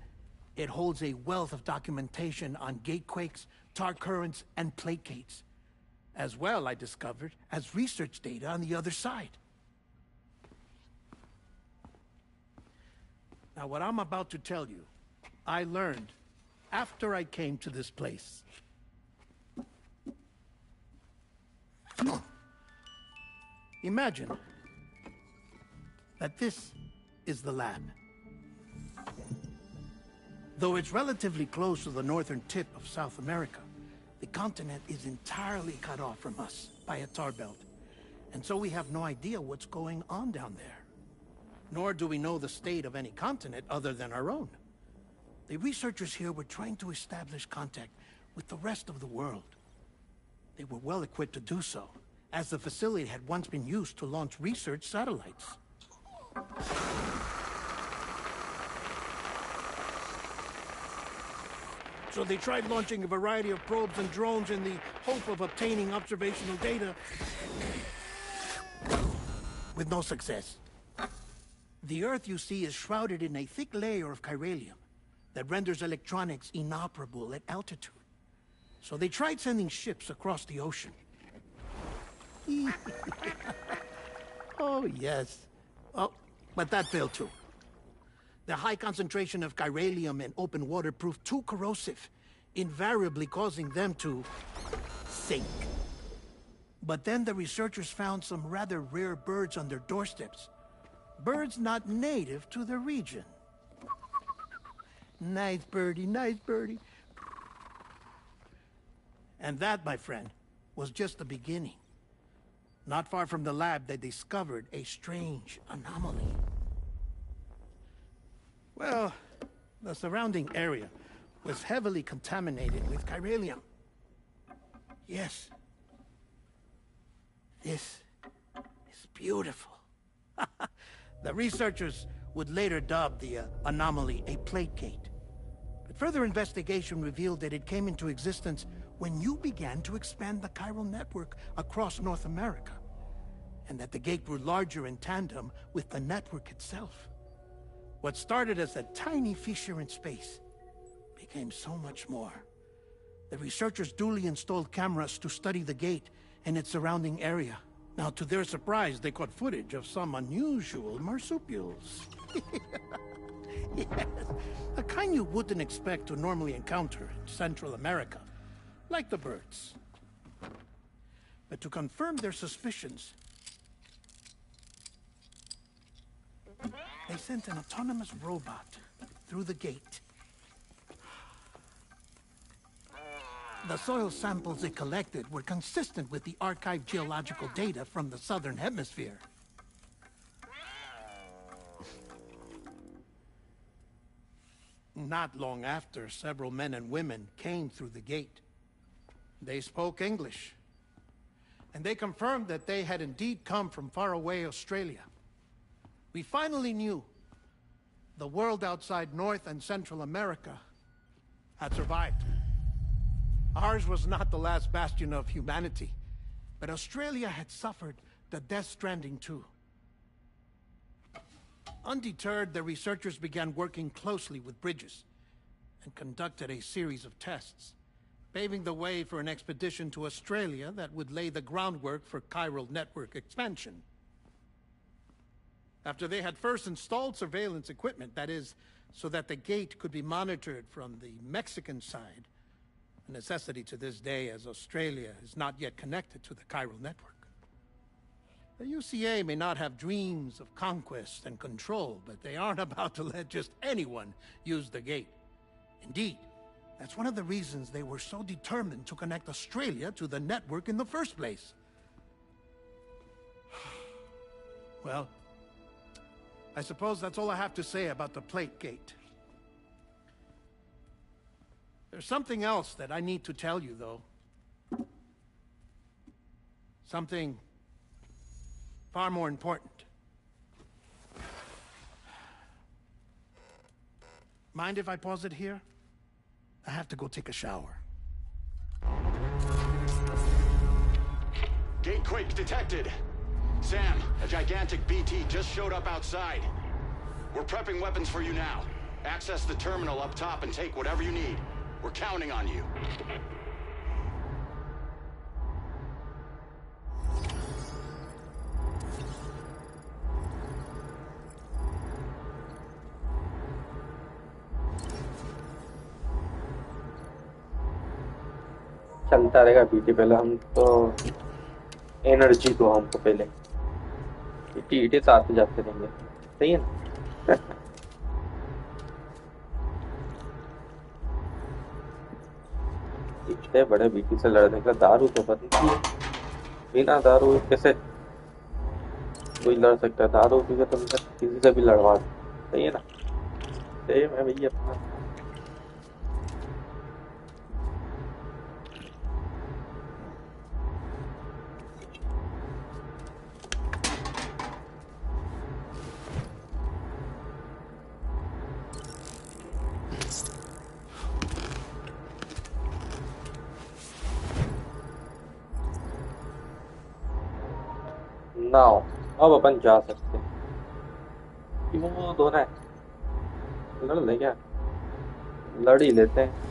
it holds a wealth of documentation on gatequakes, tar currents, and plate gates. As well, I discovered, as research data on the other side. Now, what I'm about to tell you, I learned after I came to this place. Imagine that this is the lab. Though it's relatively close to the northern tip of South America, the continent is entirely cut off from us by a tar belt. And so we have no idea what's going on down there. Nor do we know the state of any continent other than our own. The researchers here were trying to establish contact with the rest of the world. They were well equipped to do so, as the facility had once been used to launch research satellites. So they tried launching a variety of probes and drones in the hope of obtaining observational data, with no success. The Earth, you see, is shrouded in a thick layer of chiralium that renders electronics inoperable at altitude. So they tried sending ships across the ocean. Oh, yes. Oh, but that failed too. The high concentration of chiralium in open water proved too corrosive, invariably causing them to sink. But then the researchers found some rather rare birds on their doorsteps. Birds not native to the region. Nice birdie, nice birdie. And that, my friend, was just the beginning. Not far from the lab, they discovered a strange anomaly. Well, the surrounding area was heavily contaminated with chiralium. Yes. This is beautiful. The researchers would later dub the anomaly a plate gate. But further investigation revealed that it came into existence when you began to expand the chiral network across North America, and that the gate grew larger in tandem with the network itself. What started as a tiny fissure in space became so much more. The researchers duly installed cameras to study the gate and its surrounding area. Now, to their surprise, they caught footage of some unusual marsupials. Yes, a kind you wouldn't expect to normally encounter in Central America, like the birds. But to confirm their suspicions, they sent an autonomous robot through the gate. The soil samples it collected were consistent with the archived geological data from the southern hemisphere. Not long after, several men and women came through the gate. They spoke English, and they confirmed that they had indeed come from faraway Australia. We finally knew the world outside North and Central America had survived. Ours was not the last bastion of humanity, but Australia had suffered the Death Stranding too. Undeterred, the researchers began working closely with Bridges and conducted a series of tests, paving the way for an expedition to Australia that would lay the groundwork for chiral network expansion. After they had first installed surveillance equipment, that is, so that the gate could be monitored from the Mexican side, a necessity to this day as Australia is not yet connected to the chiral network. The UCA may not have dreams of conquest and control, but they aren't about to let just anyone use the gate. Indeed, that's one of the reasons they were so determined to connect Australia to the network in the first place. Well, I suppose that's all I have to say about the plate gate. There's something else that I need to tell you, though. Something far more important. Mind if I pause it here? I have to go take a shower.
Gate quake detected. Sam, a gigantic BT just showed up outside. We're prepping weapons for you now. Access the terminal up top and take whatever you need. We're counting on you.
चलता रहेगा PT पहले हम तो energy दो हमको पहले PT तो आते जाते रहेंगे सही है ना इतने बड़े बीटी से लड़ने का दारू तो बनती है बिना दारू कैसे कोई लड़ सकता है दारू पी के तुम किसी से भी लड़वा दो सही है ना सेम है भैया अपना नाउ अब अपन जा सकते हैं कि वो दोनों है लड़ ले क्या लड़ ही लेते हैं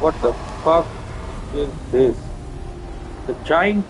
What the fuck is this? The giant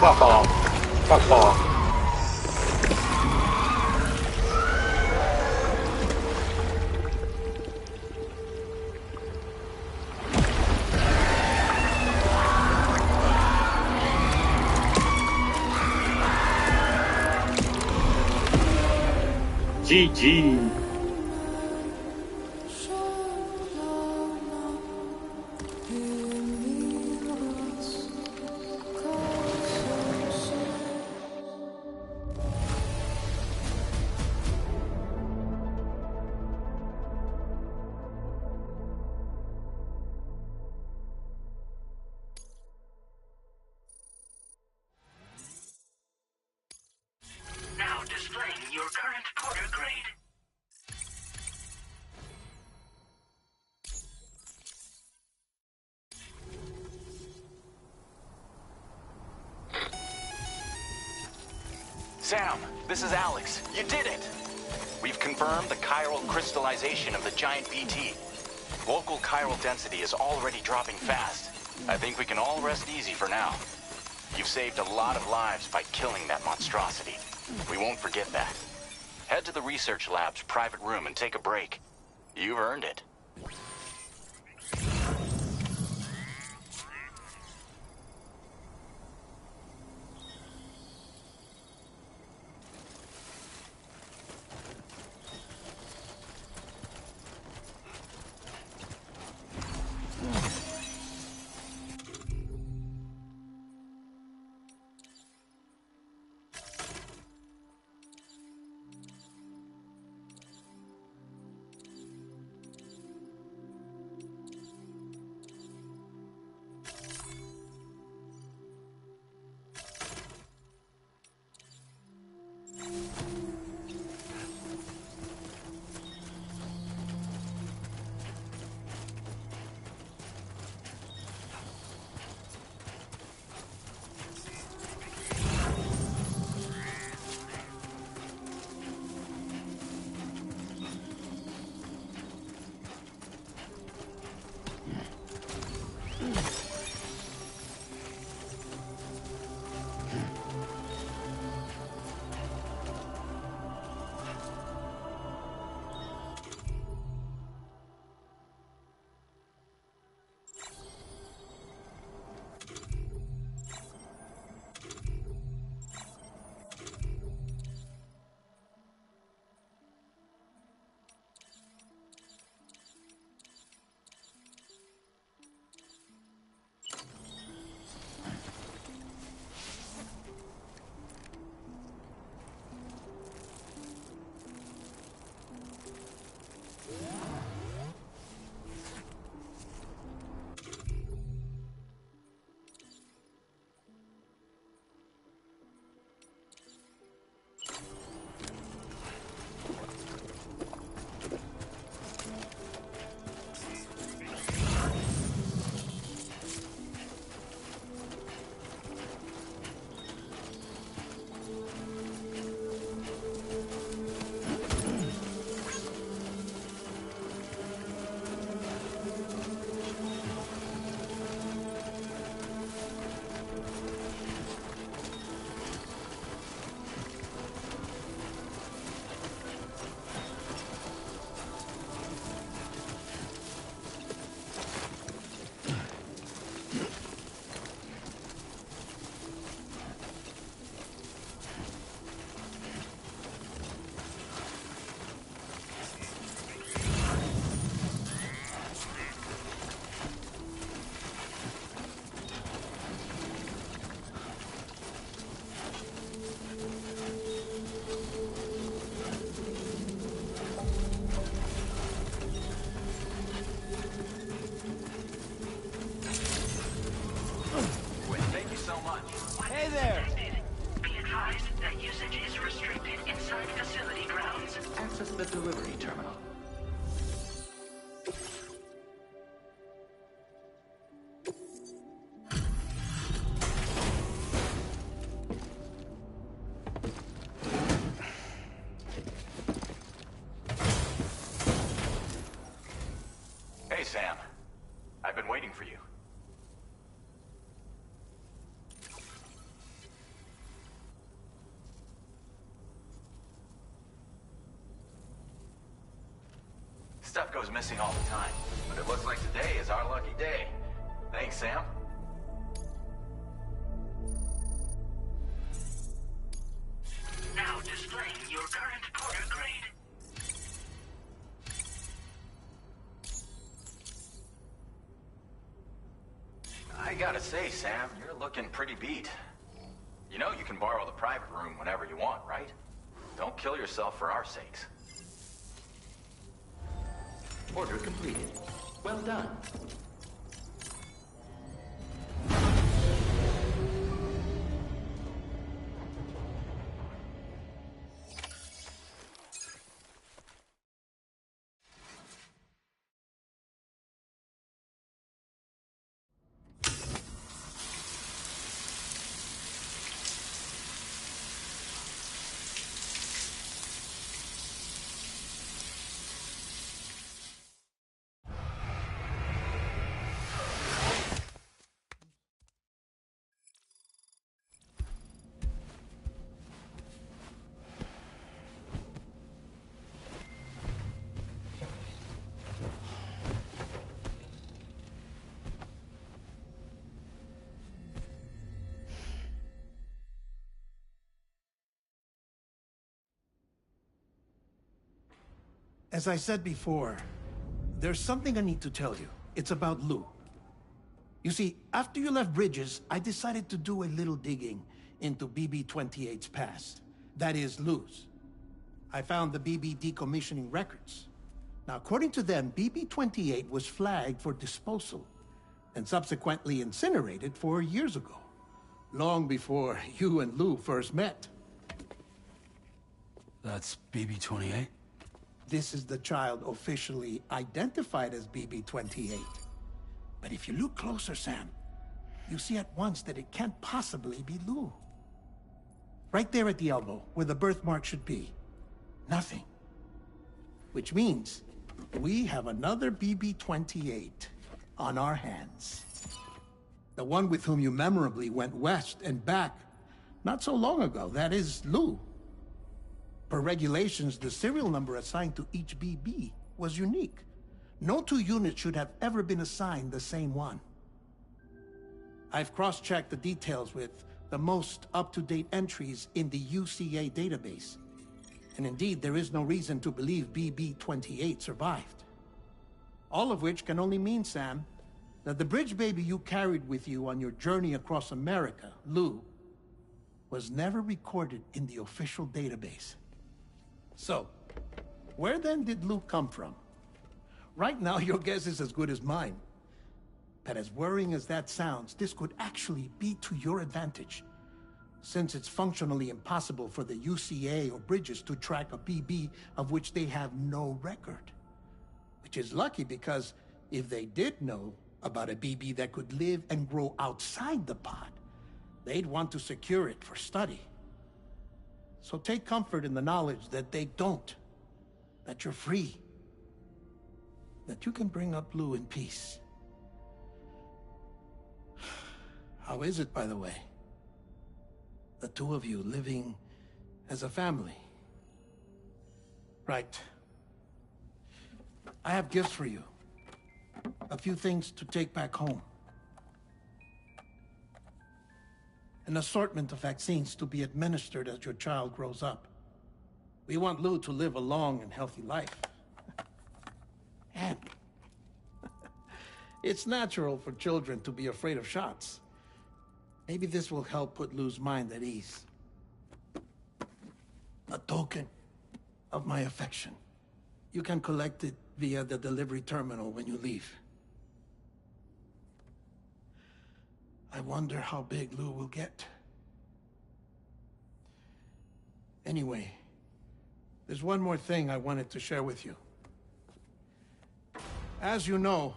Fuck off. Fuck off. GG.
Now displaying your current porter grade.
Sam, this is Alex. You did it! We've confirmed the chiral crystallization of the giant BT. Local chiral density is already dropping fast. I think we can all rest easy for now. You've saved a lot of lives by killing that monstrosity. We won't forget that. Head to the research lab's private room and take a break. You've earned it.
Hey there!
Be advised that usage is restricted inside facility grounds.
Access the delivery terminal.
Hey, Sam. I've been waiting for you. missing all the time. But it looks like today is our lucky day. Thanks, Sam.
Now displaying your current porter grade.
I gotta say, Sam, you're looking pretty beat. You know you can borrow the private room whenever you want, right? Don't kill yourself for our sakes.
Order completed. Well done.
As I said before, there's something I need to tell you. It's about Lou. You see, after you left Bridges, I decided to do a little digging into BB-28's past. That is, Lou's. I found the BB decommissioning records. Now, according to them, BB-28 was flagged for disposal and subsequently incinerated 4 years ago, long before you and Lou first met.
That's BB-28?
This is the child officially identified as BB-28. But if you look closer, Sam, you see at once that it can't possibly be Lou. Right there at the elbow, where the birthmark should be. Nothing. Which means we have another BB-28 on our hands. The one with whom you memorably went west and back not so long ago. That is Lou. Per regulations, the serial number assigned to each BB was unique. No two units should have ever been assigned the same one. I've cross-checked the details with the most up-to-date entries in the UCA database. And indeed, there is no reason to believe BB-28 survived. All of which can only mean, Sam, that the bridge baby you carried with you on your journey across America, Lou, was never recorded in the official database. So, where then did Lou come from? Right now, your guess is as good as mine. But as worrying as that sounds, this could actually be to your advantage, since it's functionally impossible for the UCA or Bridges to track a BB of which they have no record. Which is lucky, because if they did know about a BB that could live and grow outside the pod, they'd want to secure it for study. So take comfort in the knowledge that they don't, that you're free, that you can bring up Lou in peace. How is it, by the way? The two of you living as a family. Right. I have gifts for you. A few things to take back home. An assortment of vaccines to be administered as your child grows up. We want Lou to live a long and healthy life. And it's natural for children to be afraid of shots. Maybe this will help put Lou's mind at ease. A token of my affection. You can collect it via the delivery terminal when you leave. I wonder how big Lou will get. Anyway, there's one more thing I wanted to share with you. As you know,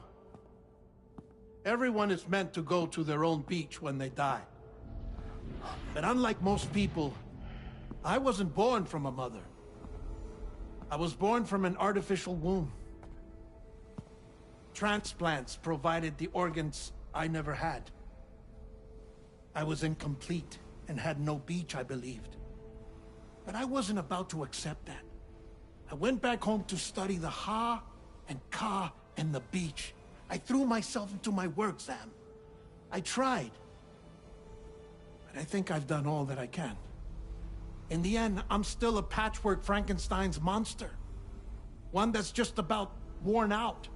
everyone is meant to go to their own beach when they die. But unlike most people, I wasn't born from a mother. I was born from an artificial womb. Transplants provided the organs I never had. I was incomplete and had no beach, I believed. But I wasn't about to accept that. I went back home to study the Ha and Ka and the beach. I threw myself into my work, Sam. I tried. But I think I've done all that I can. In the end, I'm still a patchwork Frankenstein's monster. One that's just about worn out.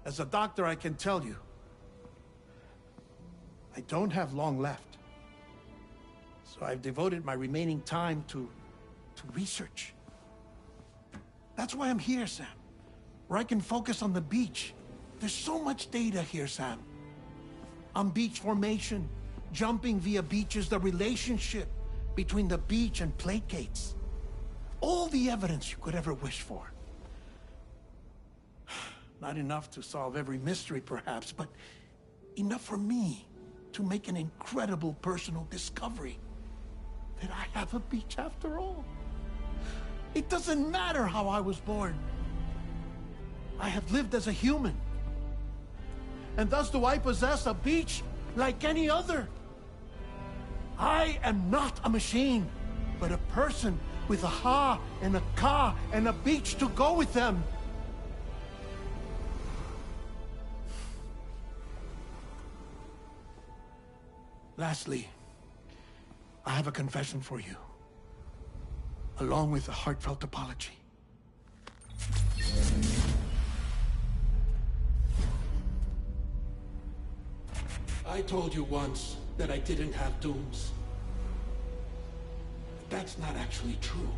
As a doctor, I can tell you, I don't have long left. So I've devoted my remaining time to research. That's why I'm here, Sam. Where I can focus on the beach. There's so much data here, Sam. On beach formation, jumping via beaches, the relationship between the beach and plate gates. All the evidence you could ever wish for. Not enough to solve every mystery, perhaps, but enough for me to make an incredible personal discovery. That I have a beach after all. It doesn't matter how I was born. I have lived as a human. And thus do I possess a beach like any other. I am not a machine, but a person with a ha and a ka and a beach to go with them. Lastly, I have a confession for you, along with a heartfelt apology. I told you once that I didn't have dooms. But that's not actually true.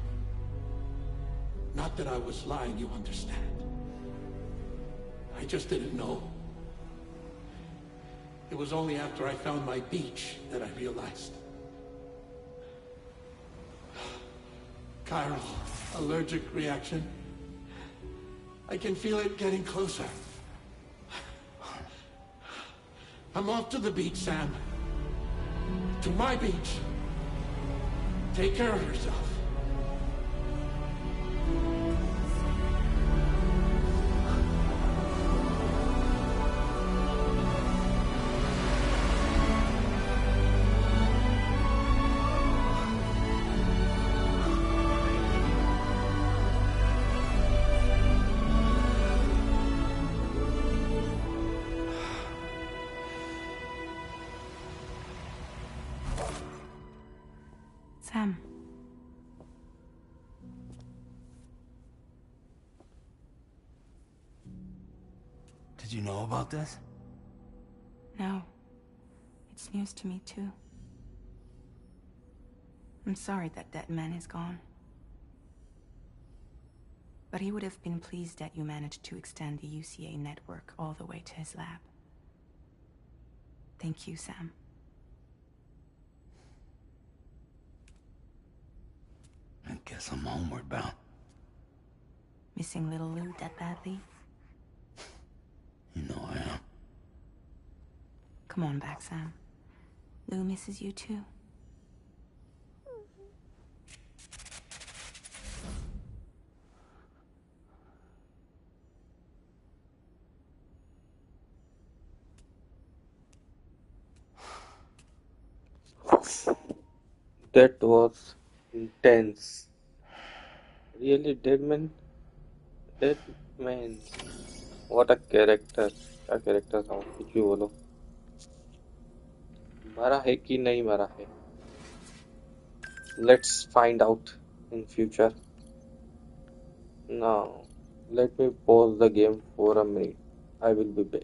Not that I was lying, you understand. I just didn't know. It was only after I found my beach that I realized. Chiral, allergic reaction. I can feel it getting closer. I'm off to the beach, Sam. To my beach. Take care of yourself.
Sam.
Did you know about this?
No. It's news to me, too. I'm sorry that man is gone. But he would have been pleased that you managed to extend the UCA network all the way to his lab. Thank you, Sam.
I guess I'm homeward bound.
Missing little Lou that badly?
You know I am.
Come on back, Sam. Lou misses you too.
That was intense. Really, Dead man. What a character. क्या character था वो? कुछ भी बोलो. मरा है कि नहीं मरा है? Let's find out in future. Now, let me pause the game for a minute. I will be back.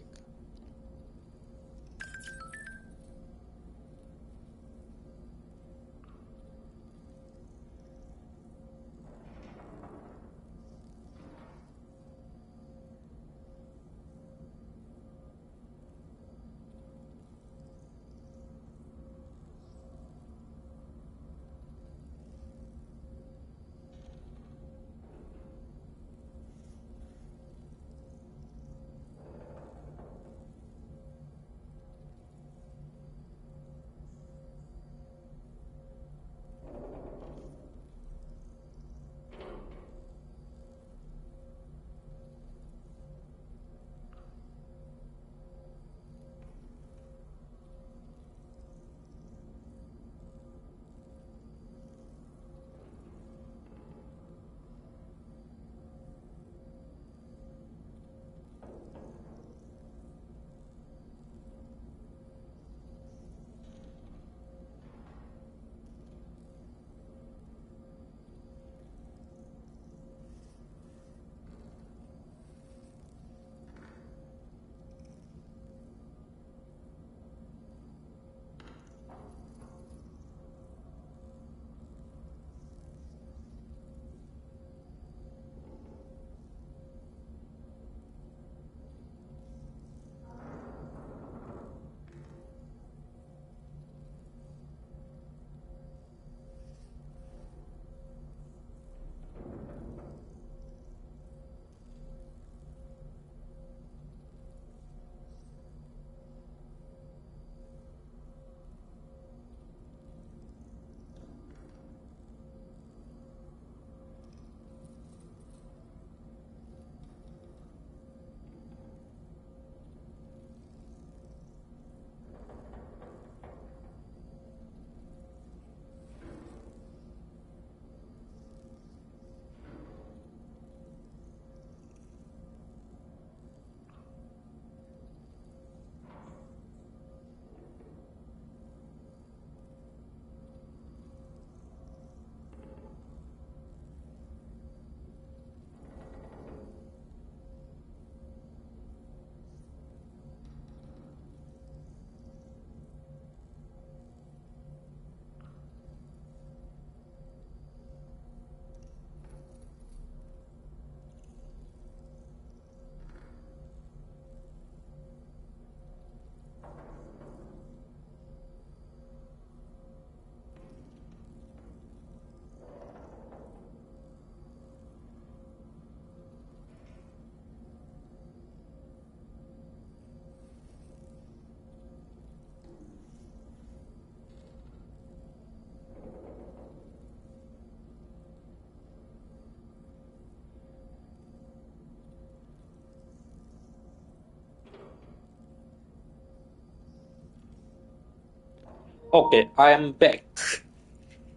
Okay, I am back.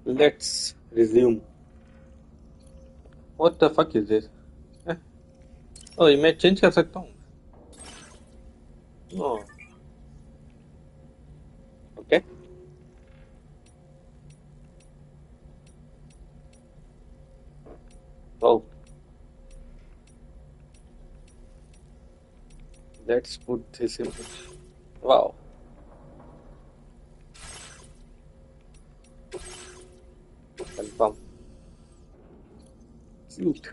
Let's resume. What the fuck is this? Eh, Oh, image change कर सकता हूँ? Oh, okay. Oh, let's put this image. Wow. Confirm. Cute.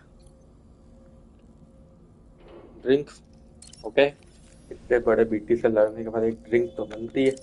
Drink. Okay. इतने बड़े BT से लड़ने के बाद एक ड्रिंक तो बनती है.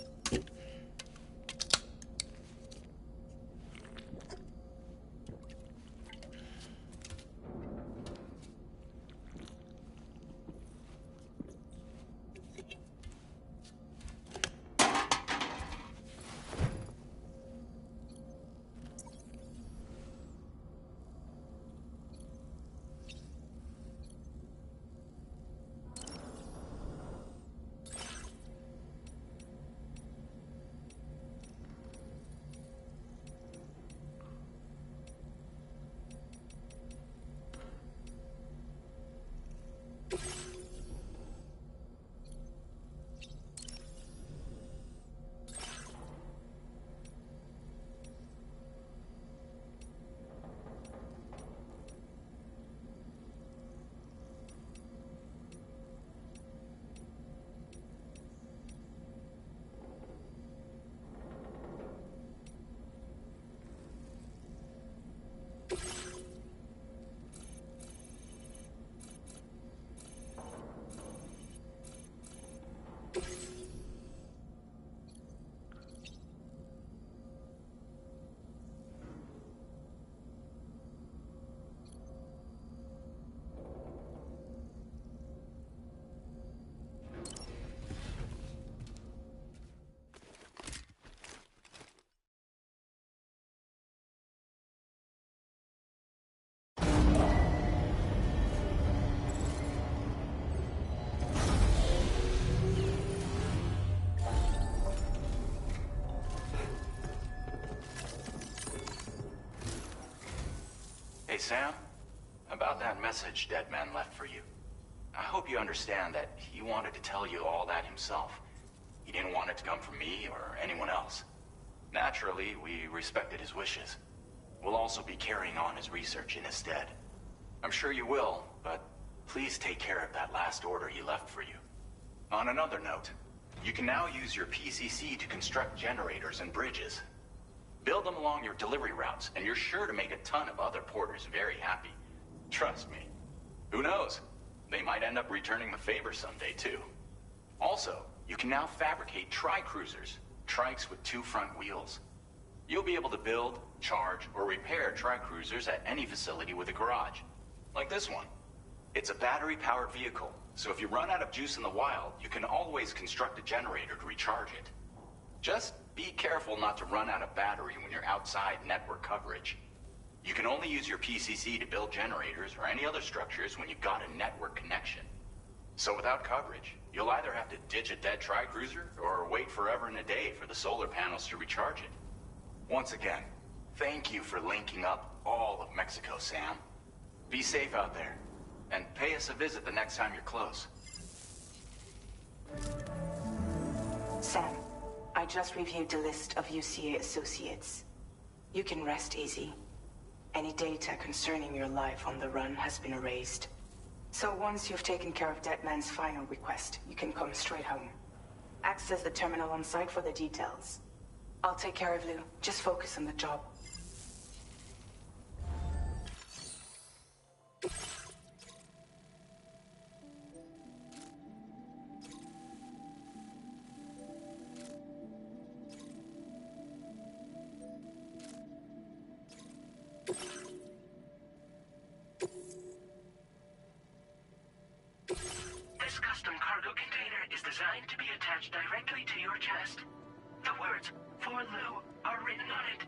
Hey, Sam? About that message Deadman left for you. I hope you understand that he wanted to tell you all that himself. He didn't want it to come from me or anyone else. Naturally, we respected his wishes. We'll also be carrying on his research in his stead. I'm sure you will, but please take care of that last order he left for you. On another note, you can now use your PCC to construct generators and bridges. Build them along your delivery routes, and you're sure to make a ton of other porters very happy. Trust me. Who knows? They might end up returning the favor someday, too. Also, you can now fabricate tri-cruisers, trikes with 2 front wheels. You'll be able to build, charge, or repair tri-cruisers at any facility with a garage. Like this one. It's a battery-powered vehicle, so if you run out of juice in the wild, you can always construct a generator to recharge it. Just be careful not to run out of battery when you're outside network coverage. You can only use your PCC to build generators or any other structures when you've got a network connection. So without coverage, you'll either have to ditch a dead tri-cruiser or wait forever and a day for the solar panels to recharge it. Once again, thank you for linking up all of Mexico, Sam. Be safe out there, and pay us a visit the next time you're close.
Sam, I just reviewed the list of UCA associates. You can rest easy. Any data concerning your life on the run has been erased. So once you've taken care of Deadman's final request, you can come straight home. Access the terminal on site for the details. I'll take care of Lou. Just focus on the job.
This custom cargo container is designed to be attached directly to your chest. The words, "For Lou," are written on it.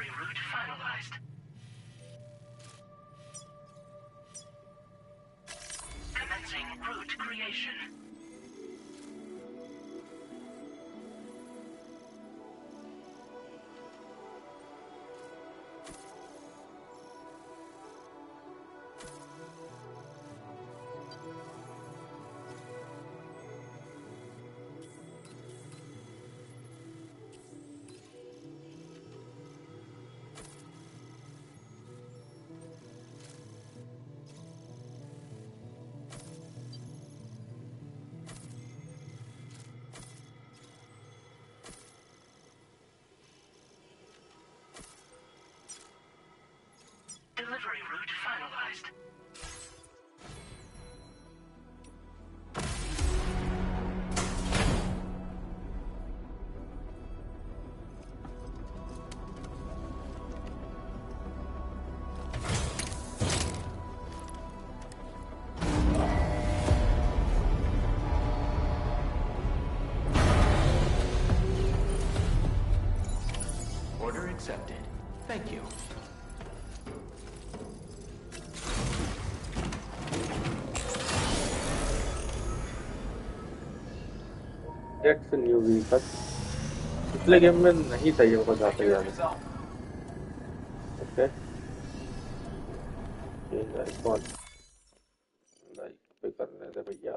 Delivery route finalized. Commencing route creation. Delivery route finalized.
Order accepted. Thank you.
That's a new vehicle. पिछले game में नहीं था ये मुझे जहाँ तक याद है. ओके. Change icon. लाइक पे करने दे भैया.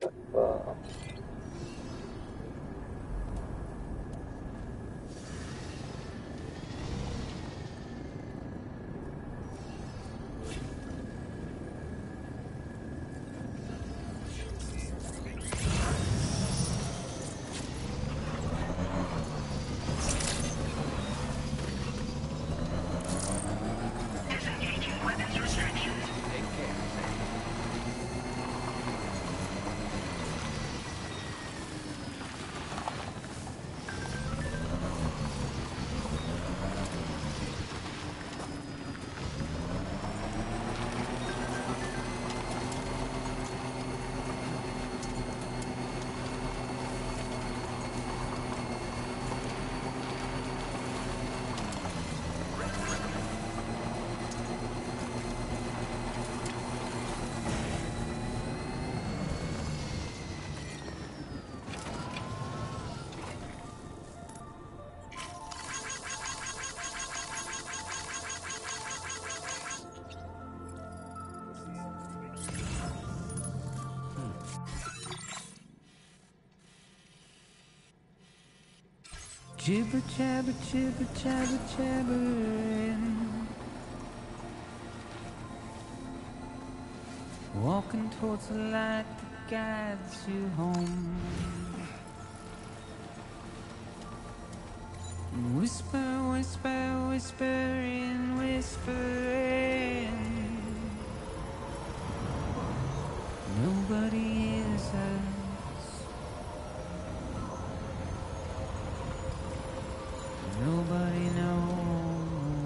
करवा.
Disengaging weapons restrictions.
Take care.
Jibber jabber, jibber jabber, jabbering. Walking towards the light that guides you home. Whisper, whisper, whispering, whispering. Nobody hears us. Nobody knows.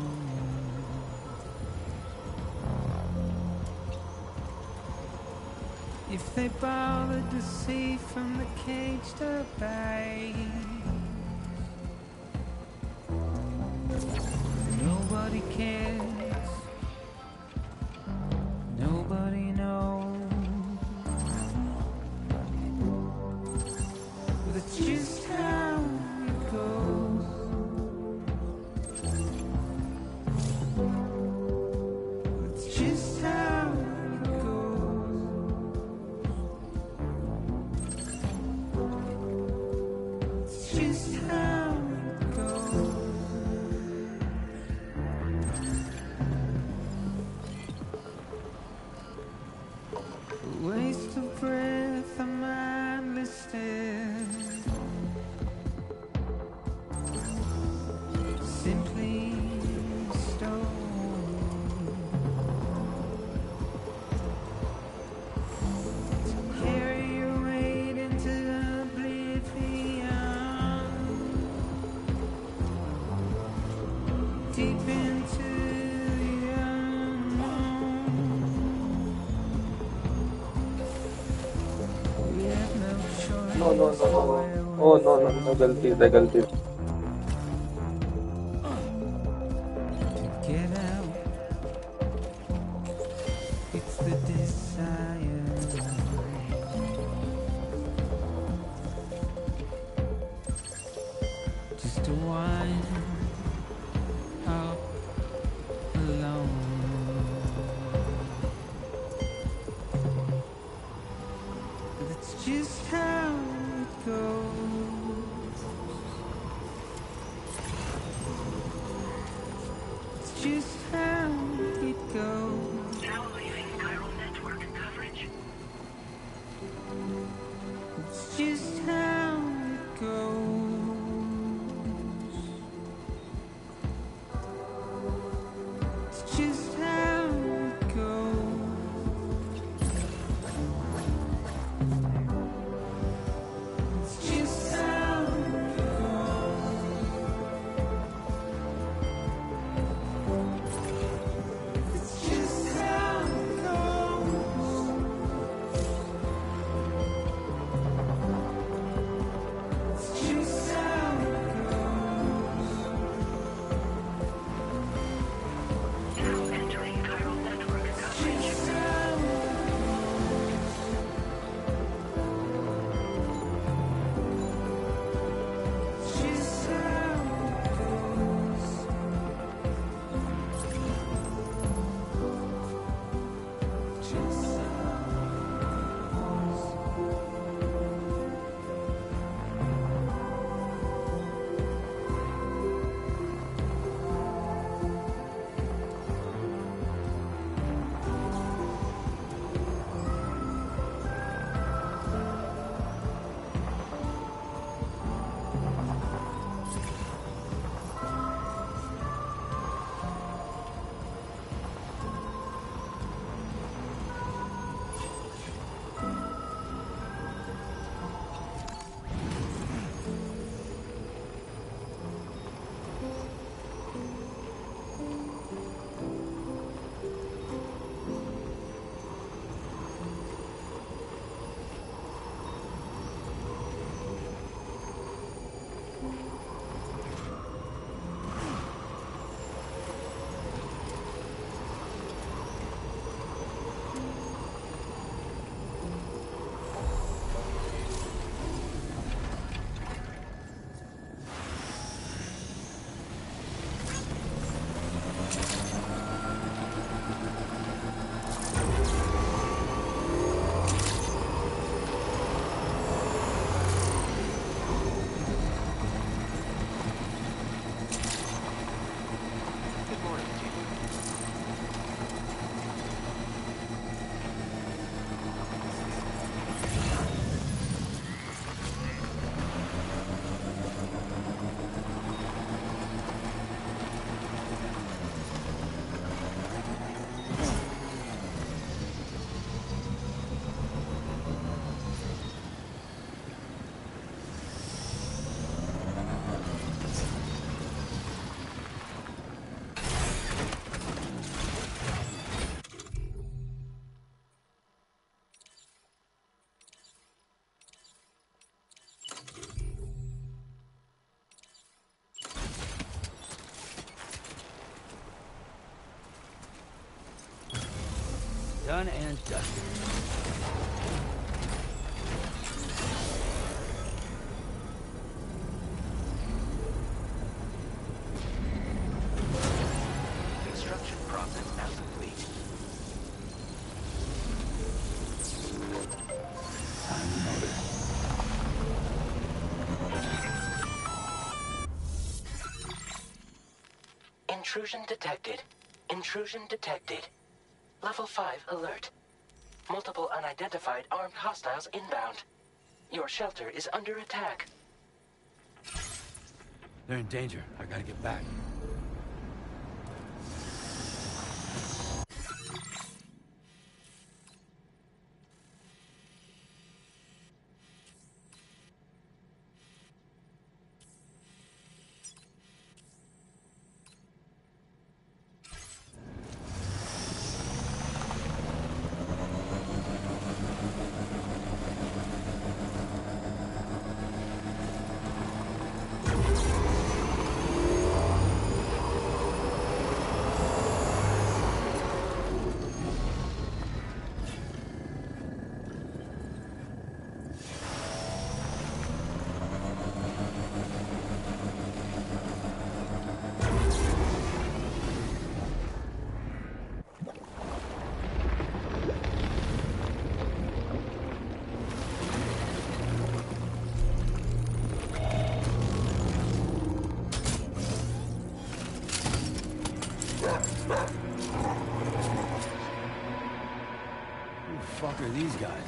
If they bothered to see from the caged up eyes. Nobody cares. Nobody knows. But it's just how it goes. It's just how it goes. It's just how it goes. A waste of breath, a mindless stare. Simply stone. To carry your weight into oblivion. Deep into the unknown. We have no choice.
No, no, no, no. Oh, no, no, no, गलती से गलती.
That's just how it goes. It's just how it goes.
Now leaving chiral network coverage.
It's just how it goes. It's just how it goes. It's just how it goes. It's just how it goes. It's just how it goes.
Now entering chiral network coverage.
Just how it's just how it goes. Just
Good morning, Chief.
Done and dusted.
Construction process now complete.
Intrusion detected. Intrusion detected. Level 5 alert. Multiple unidentified armed hostiles inbound. Your shelter is under attack.
They're in danger. I gotta get back. fuck are these guys?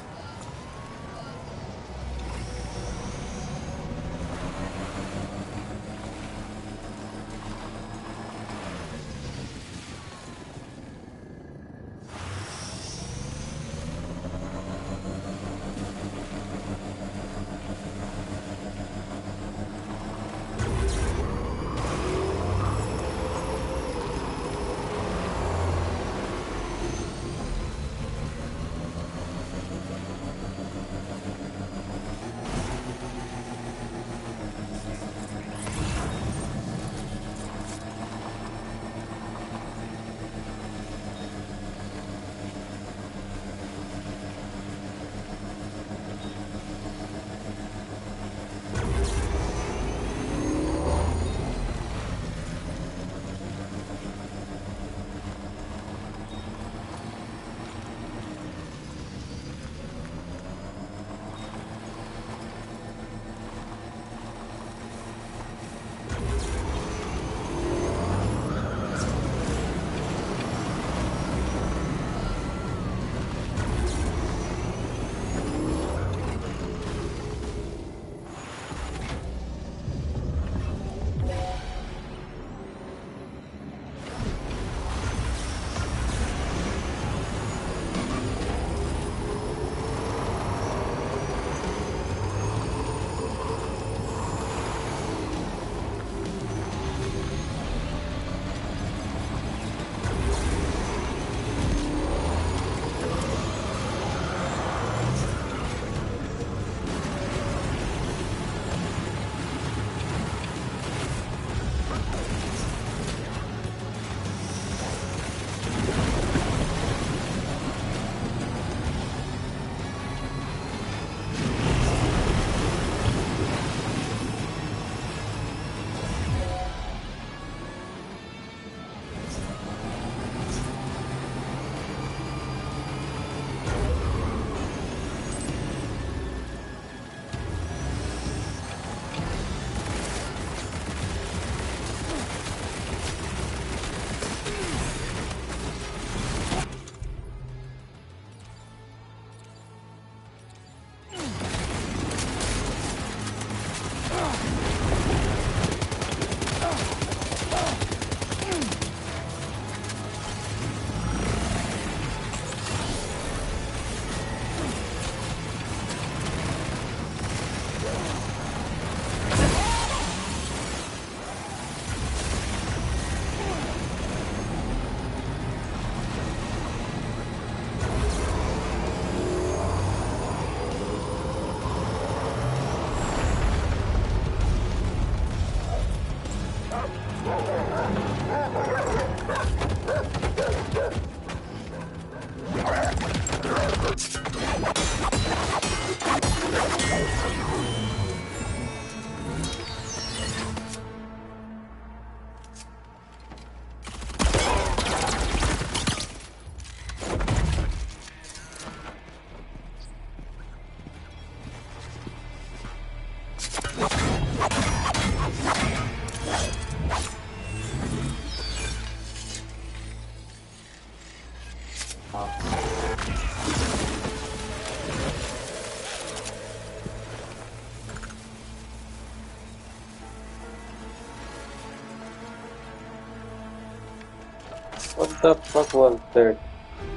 What the fuck was that?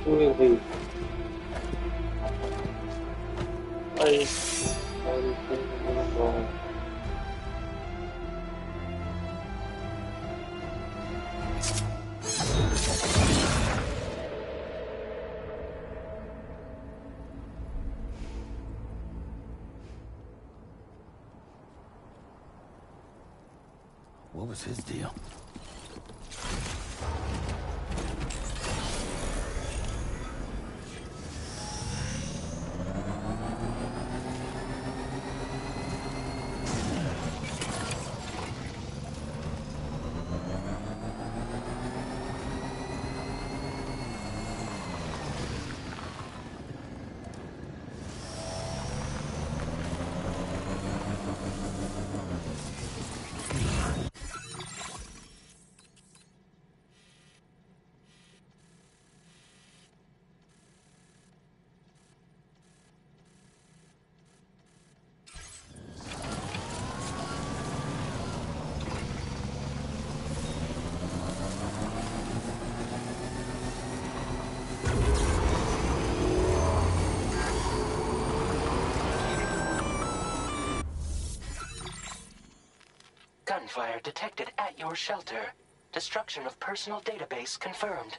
Who is he? I will think him wrong.
What was his deal?
fire detected at your shelter. Destruction of personal database confirmed.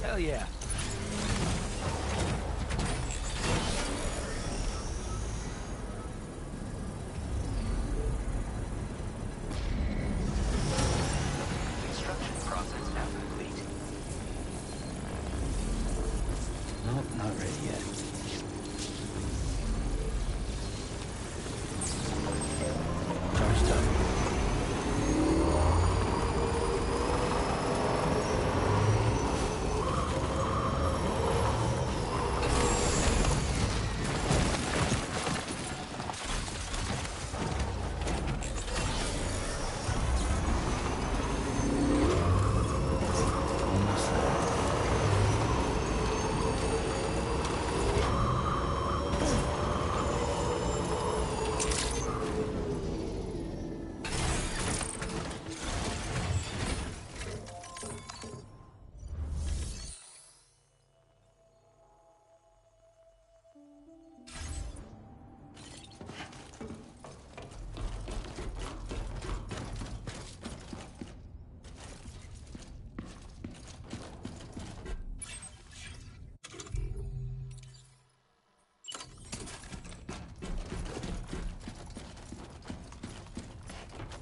Hell yeah.
Construction process now complete.
Nope, not ready yet. Charged up. Almost there.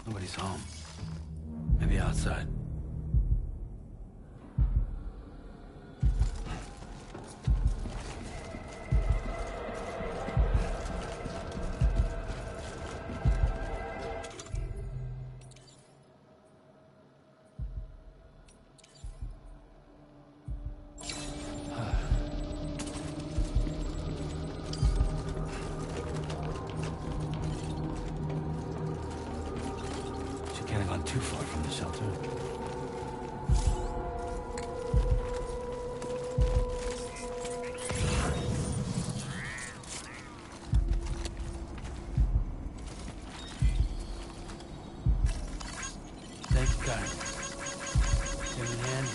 Nobody's home. Maybe outside. She can't have gone too far from the shelter. Thanks, guy. Give me a hand.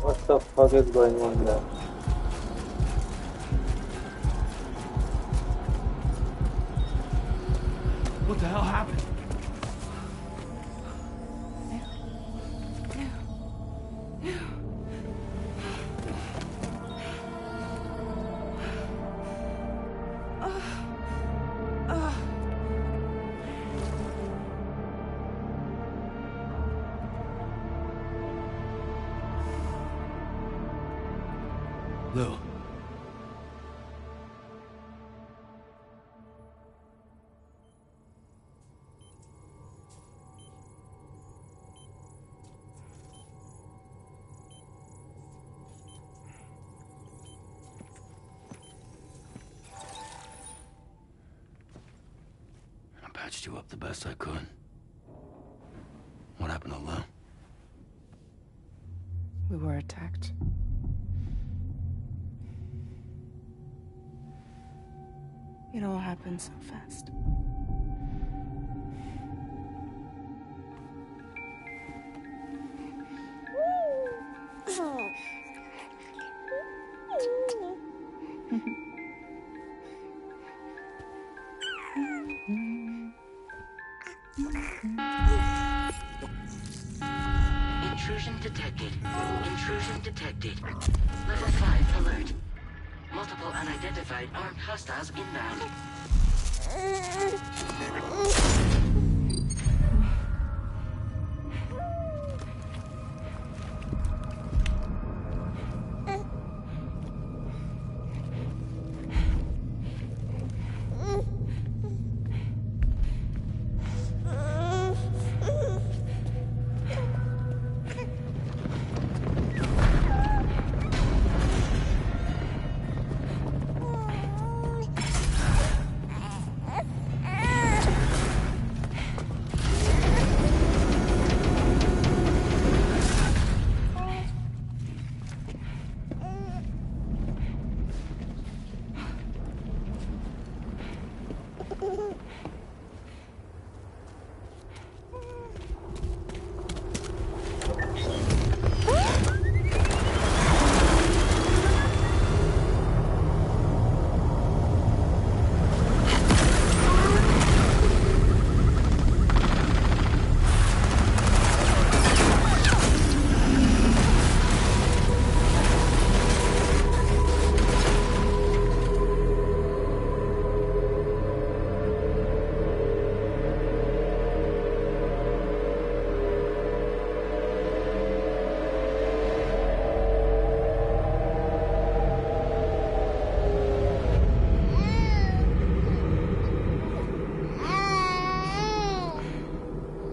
What the fuck is going on there?
What the hell happened?
Lou. patched you up the best I could. What happened to Lou?
We were attacked. It all happened so fast.
Intrusion detected. Intrusion detected. Level 5 alert. Multiple unidentified armed hostiles inbound.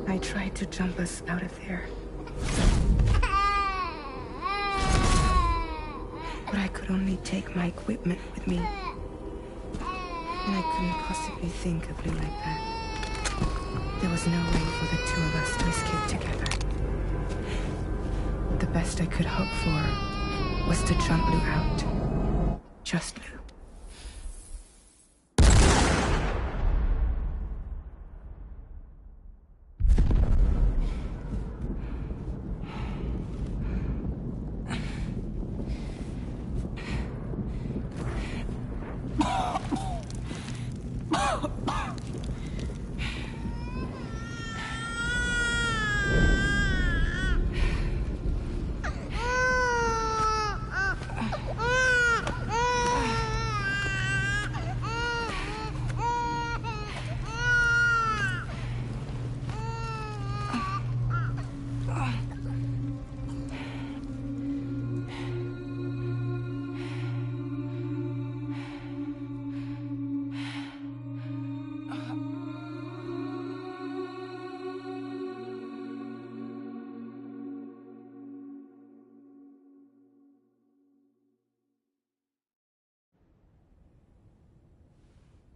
I tried to jump us out of there. But I could only take my equipment with me. And I couldn't possibly think of Lou like that. There was no way for the two of us to escape together. The best I could hope for was to jump Lou out. Just Lou.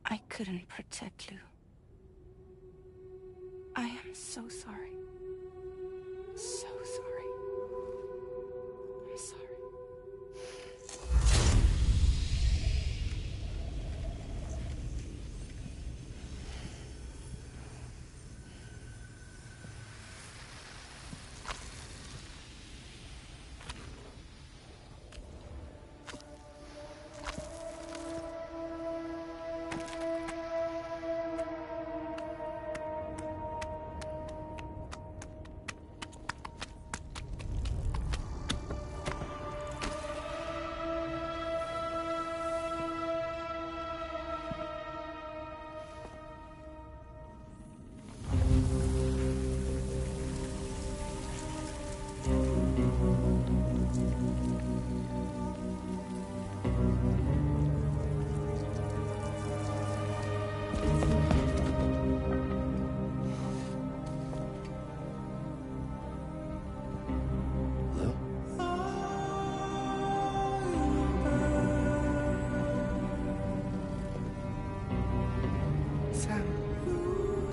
I couldn't protect Lou. I am so sorry. So sorry. I'm sorry.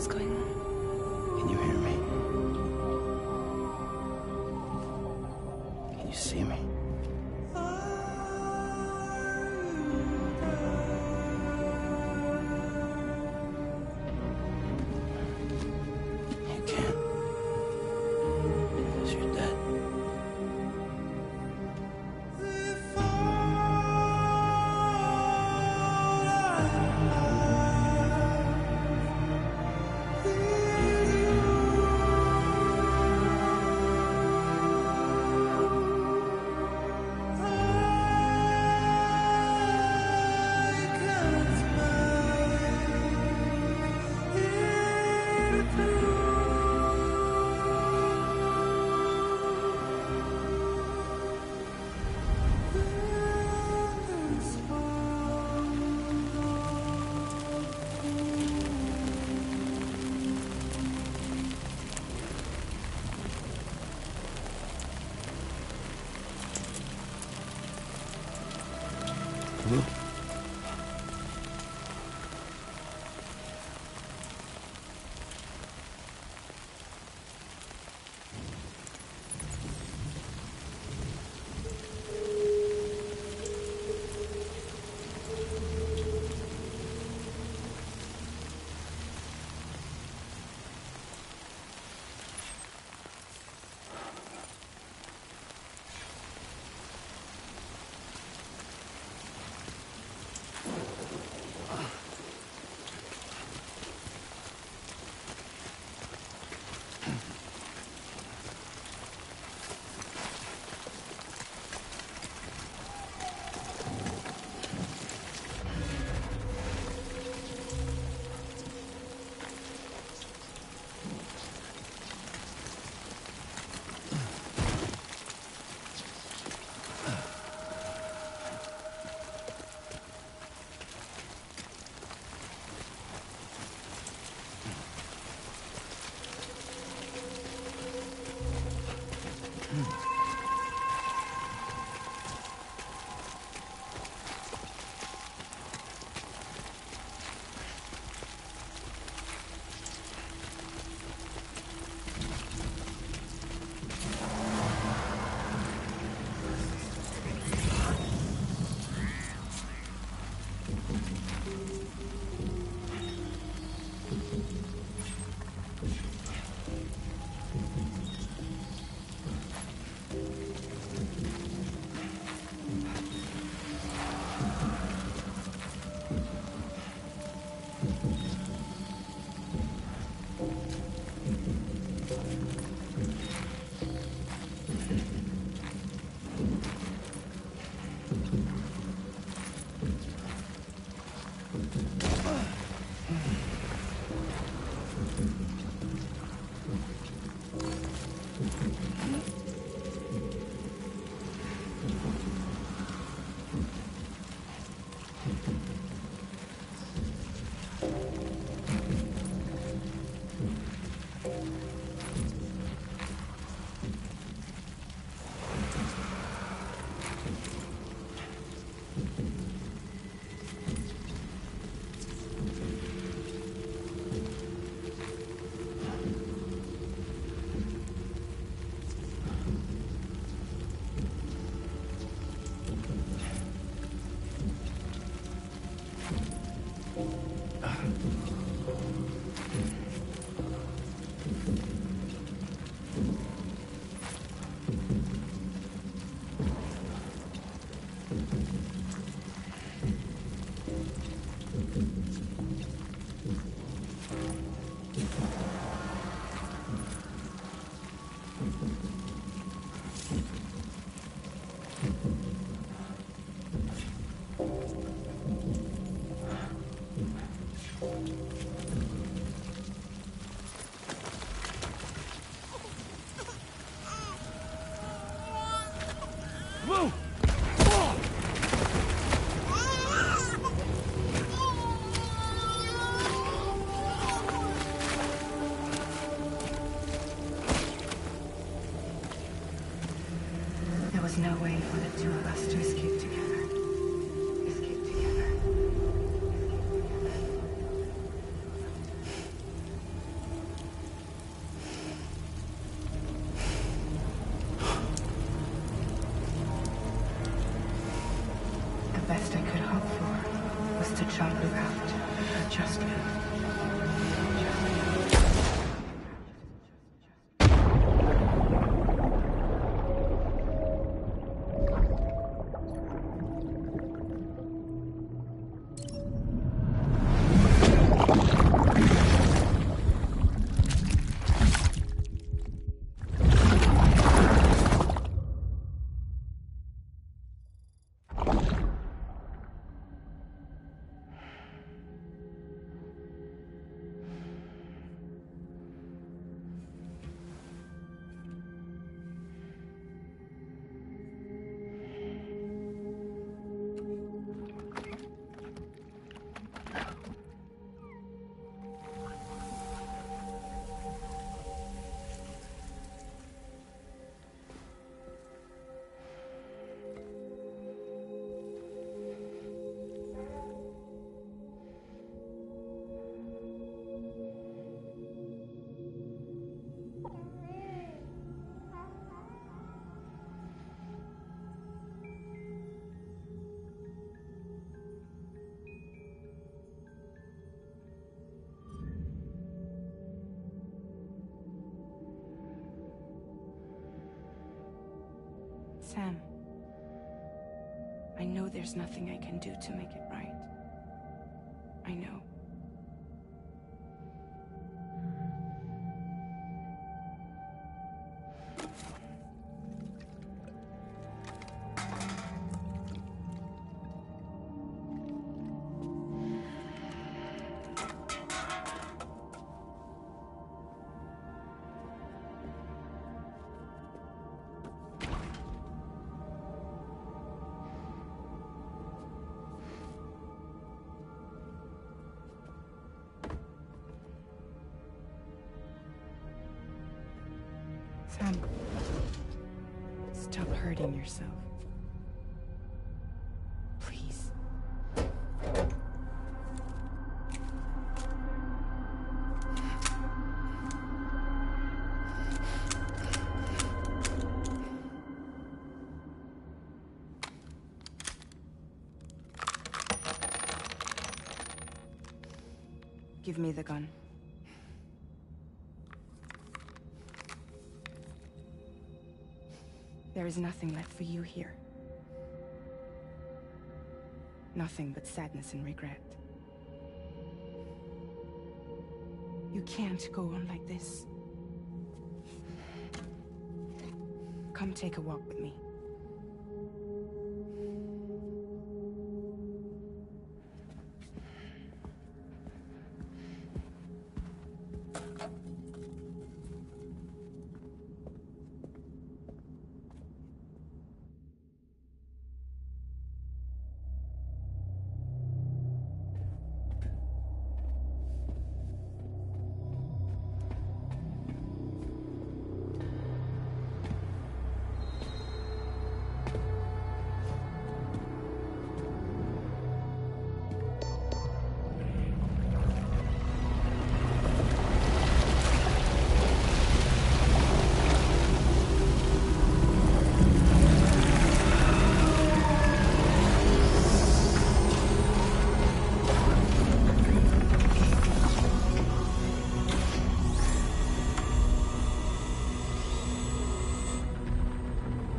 What's going on?
Can you hear me? Can you see me? You can't. Because you're dead.
There was no way for the two of us to escape together. Escape together. Just me.
Sam, I know there's nothing I can do to make it right. I know. Sam, stop hurting yourself. Please. Give me the gun. There is nothing left for you here. Nothing but sadness and regret. You can't go on like this. Come take a walk with me.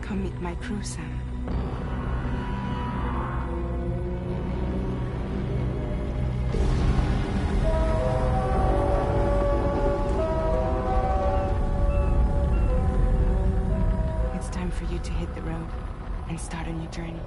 Come meet my crew, Sam. It's time for you to hit the road and start a new journey.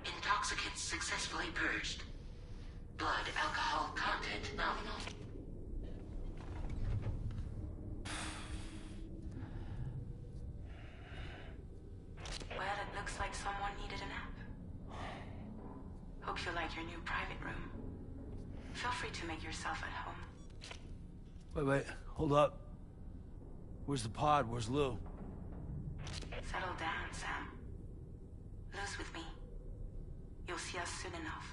Intoxicants successfully purged. Blood alcohol content nominal. Well
Hope you like your new private room. Feel free to make yourself at home.
Wait, hold up. Where's the pod? Where's Lou?
Settle down, Sam. Lou's with me. You'll see us soon enough.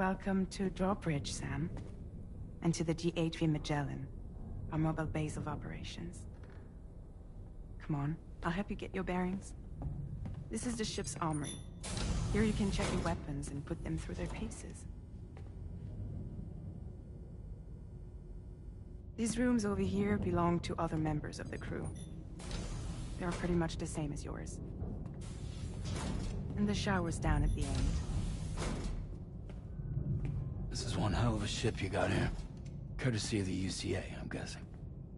Welcome to Drawbridge, Sam. And to the GHV Magellan, our mobile base of operations. Come on, I'll help you get your bearings. This is the ship's armory. Here you can check your weapons and put them through their paces. These rooms over here belong to other members of the crew. They're pretty much the same as yours. And the shower's down at the end.
This is one hell of a ship you got here. Courtesy of the UCA, I'm guessing.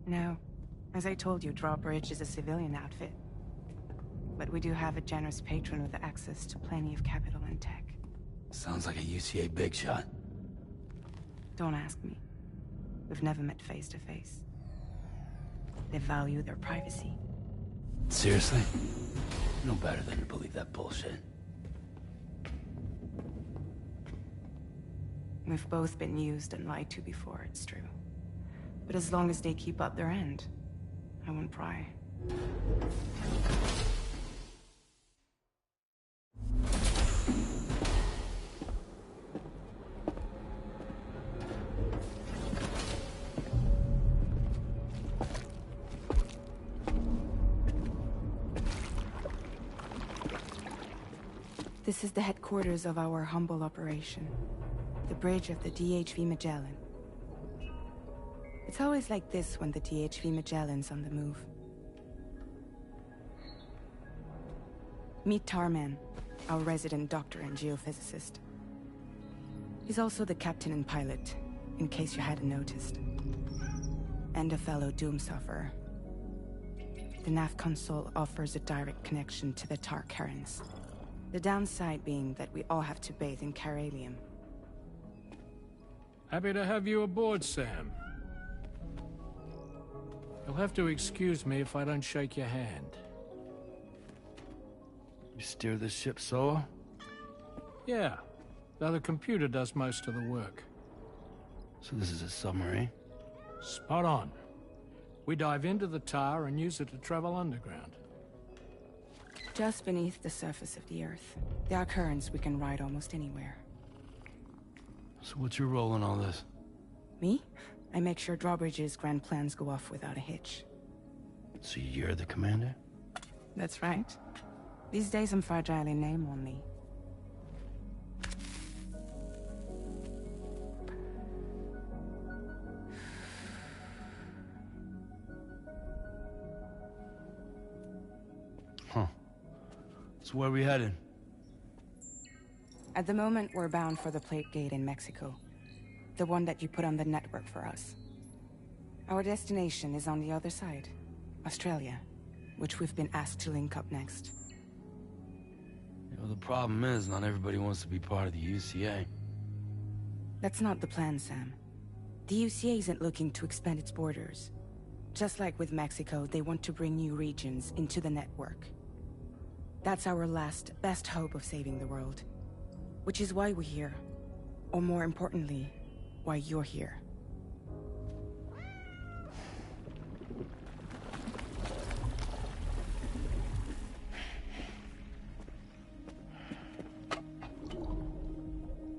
No. As I told you, Drawbridge is a civilian outfit. But we do have a generous patron with access to plenty of capital and tech.
Sounds like a UCA big shot.
Don't ask me. We've never met face to face. They value their privacy.
Seriously? No better than to believe that bullshit.
We've both been used and lied to before, it's true. But as long as they keep up their end, I won't pry. This is the headquarters of our humble operation. The bridge of the DHV Magellan. It's always like this when the DHV Magellan's on the move. Meet Tarman, our resident doctor and geophysicist. He's also the captain and pilot, in case you hadn't noticed. And a fellow Doom sufferer. The nav console offers a direct connection to the Tar currents. The downside being that we all have to bathe in Caralium.
Happy to have you aboard, Sam. You'll have to excuse me if I don't shake your hand.
You steer this ship solo?
Yeah, though the computer does most of the work.
So this is a submarine?
Spot on. We dive into the tar and use it to travel underground.
Just beneath the surface of the Earth, there are currents we can ride almost anywhere.
So what's your role in all this?
Me? I make sure Drawbridge's grand plans go off without a hitch.
So you're the commander?
That's right. These days I'm fragile in name only.
Huh. So where are we headed?
At the moment, we're bound for the Plate Gate in Mexico. The one that you put on the network for us. Our destination is on the other side, Australia, which we've been asked to link up next.
You know, the problem is, not everybody wants to be part of the UCA.
That's not the plan, Sam. The UCA isn't looking to expand its borders. Just like with Mexico, they want to bring new regions into the network. That's our last, best hope of saving the world. Which is why we're here. Or more importantly, why you're here.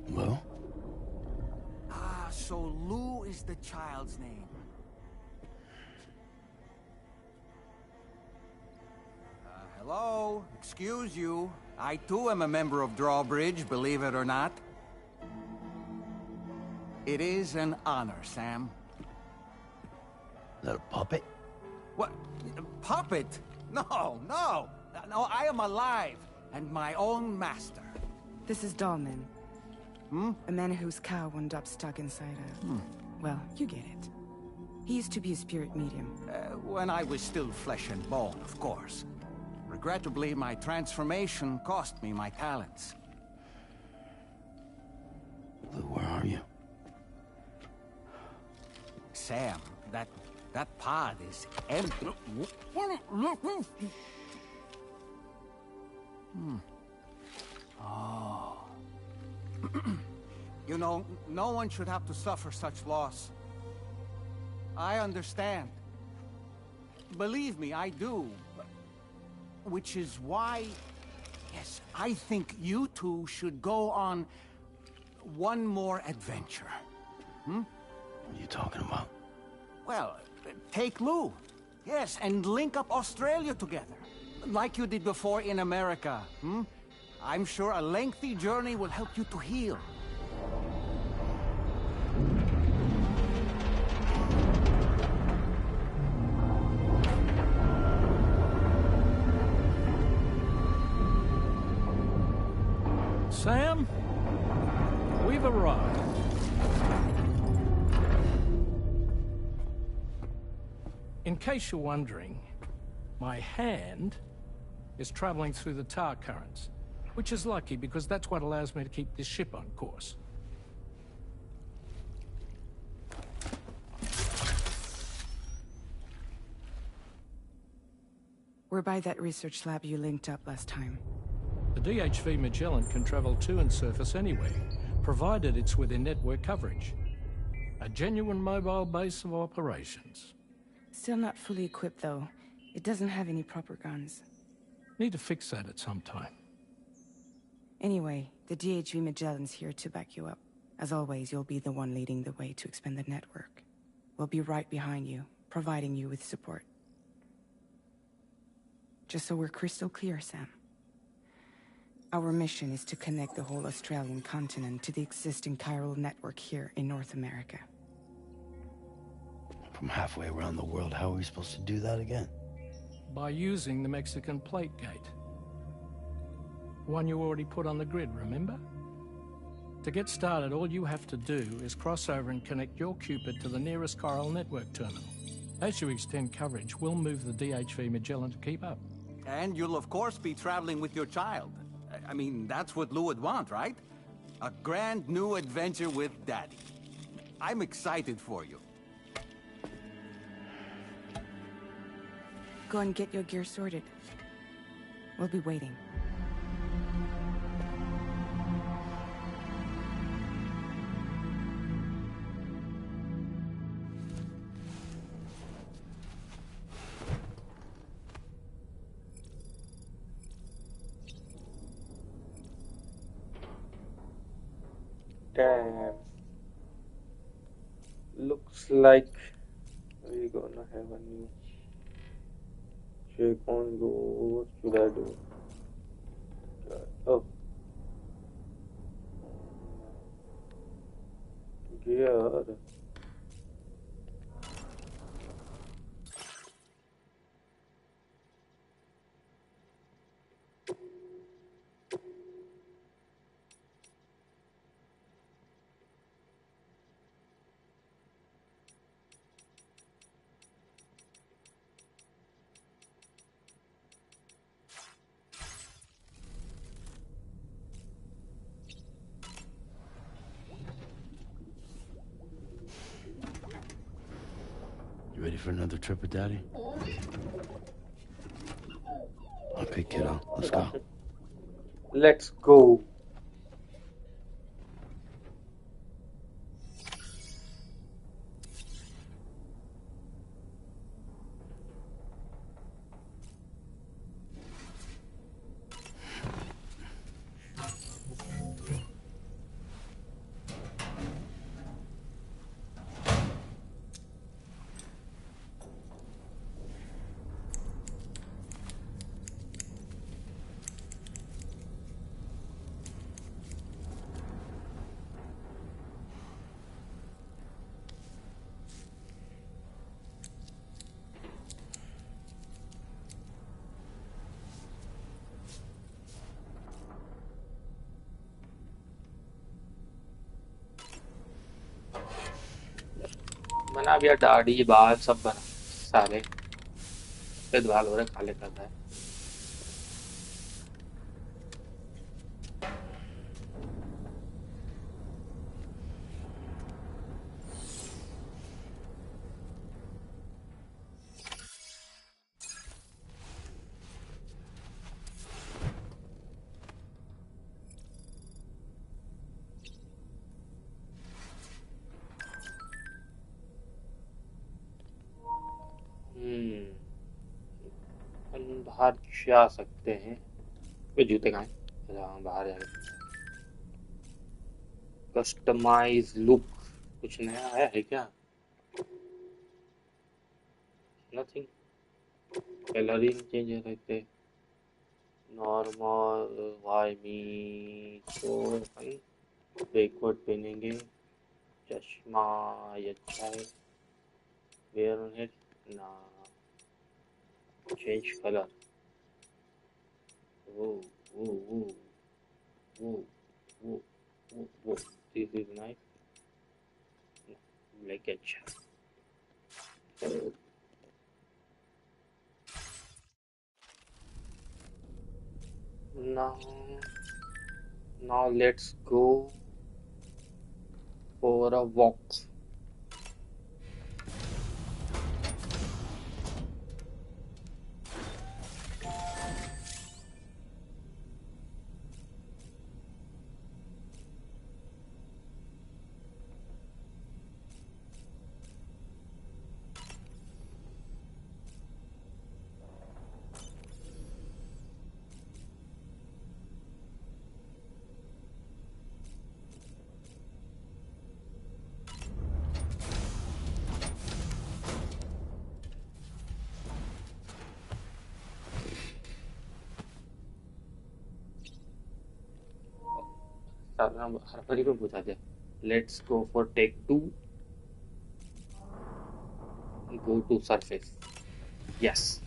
Lou?
Ah, so Lou is the child's name. Hello? Excuse you. I too am a member of Drawbridge, believe it or not. It is an honor, Sam.
Is that a puppet?
What? A puppet? No, no! No, I am alive, and my own master.
This is Dolman. A man whose cow wound up stuck inside a... Well, you get it. He used to be a spirit medium.
When I was still flesh and bone, of course. Regrettably, my transformation cost me my talents.
Lou, where are you?
Sam, that pod is empty. Oh. You know, no one should have to suffer such loss. I understand. Believe me, I do. Which is why, yes, I think you two should go on one more adventure.
What are you talking about?
Well, take Lou. Yes, and link up Australia together. Like you did before in America. I'm sure a lengthy journey will help you to heal.
Sam, we've arrived. In case you're wondering, my hand is traveling through the tar currents, which is lucky because that's what allows me to keep this ship on course.
We're by that research lab you linked up last time.
The DHV Magellan can travel to and surface anywhere, provided it's within network coverage. A genuine mobile base of operations.
Still not fully equipped, though. It doesn't have any proper guns.
Need to fix that at some time.
Anyway, the DHV Magellan's here to back you up. As always, you'll be the one leading the way to expand the network. We'll be right behind you, providing you with support. Just so we're crystal clear, Sam. Our mission is to connect the whole Australian continent to the existing chiral network here in North America.
From halfway around the world, how are we supposed to do that again?
By using the Mexican plate gate. One you already put on the grid, remember? To get started, all you have to do is cross over and connect your Cupid to the nearest chiral network terminal. As you extend coverage, we'll move the DHV Magellan to keep up.
And you'll of course be traveling with your child. I mean, that's what Lou would want, right? A grand new adventure with Daddy. I'm excited for you.
Go and get your gear sorted. We'll be waiting.
Damn. Looks like we're gonna have a new check on those. What should I do? Oh. Gear.
You ready for another trip with Daddy? Okay, kiddo, let's go.
Let's go. बना भी दाढ़ी बाल सब बना सारे सफेद बाल हो रहे काले कर रहा है बाहर जा सकते हैं वे जूते कहाँ हैं हाँ बाहर जाके कस्टमाइज लुक कुछ नया आया है क्या नथिंग कलरिंग चेंज रहते नॉर्मल वाई मी तो भाई बैकवर्ड पहनेंगे चश्मा अच्छा है वेयर ऑन हेड ना change color oh oh oh oh oh oh oh this is nice like it now let's go for a walk हड़बड़ी में पूछा जाए. Let's go for take 2. Go to surface. Yes.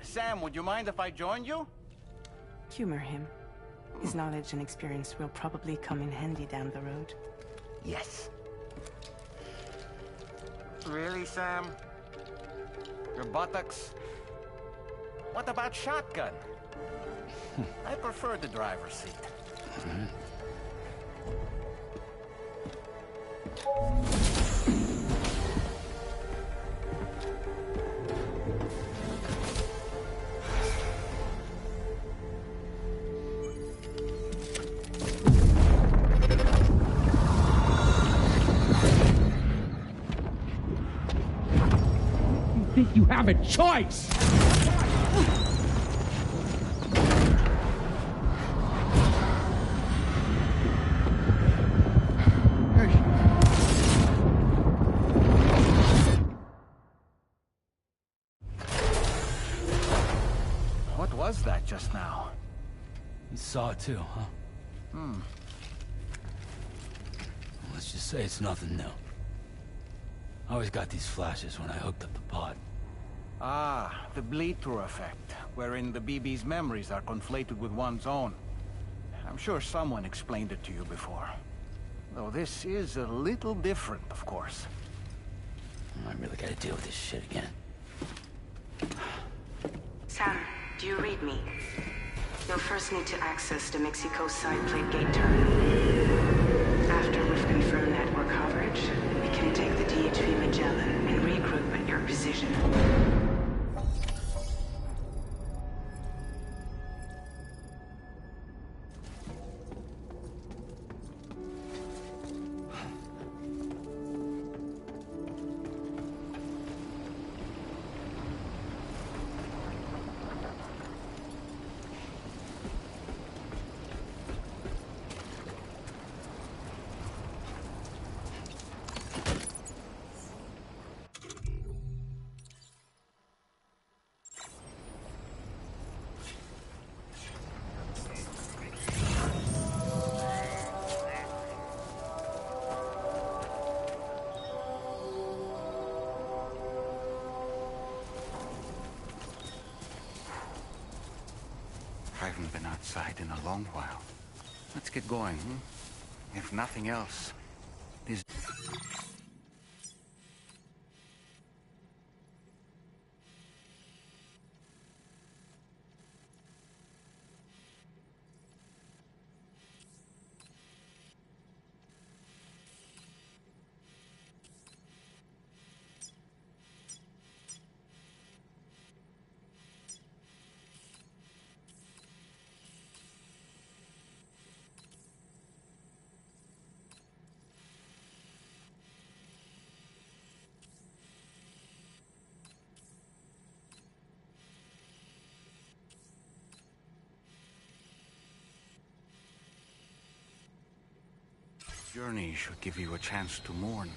Sam, would you mind if I joined you?
Humor him. His knowledge and experience will probably come in handy down the road.
Yes. Really, Sam? Your buttocks? What about shotgun? I prefer the driver's seat.
Think you have a choice?
What was that just now?
You saw it too, huh? Let's just say it's nothing new. I always got these flashes when I hooked up the pod.
Ah, the bleed-through effect, wherein the BB's memories are conflated with one's own. I'm sure someone explained it to you before. Though this is a little different, of course.
I really gotta deal with this shit again.
Sam, do you read me? You'll first need to access the Mexico side plate gate terminal. After we've confirmed network coverage, we can take the DHV Magellan and regroup at your position.
I haven't been outside in a long while. Let's get going, If nothing else, this... Journey should give you a chance to mourn.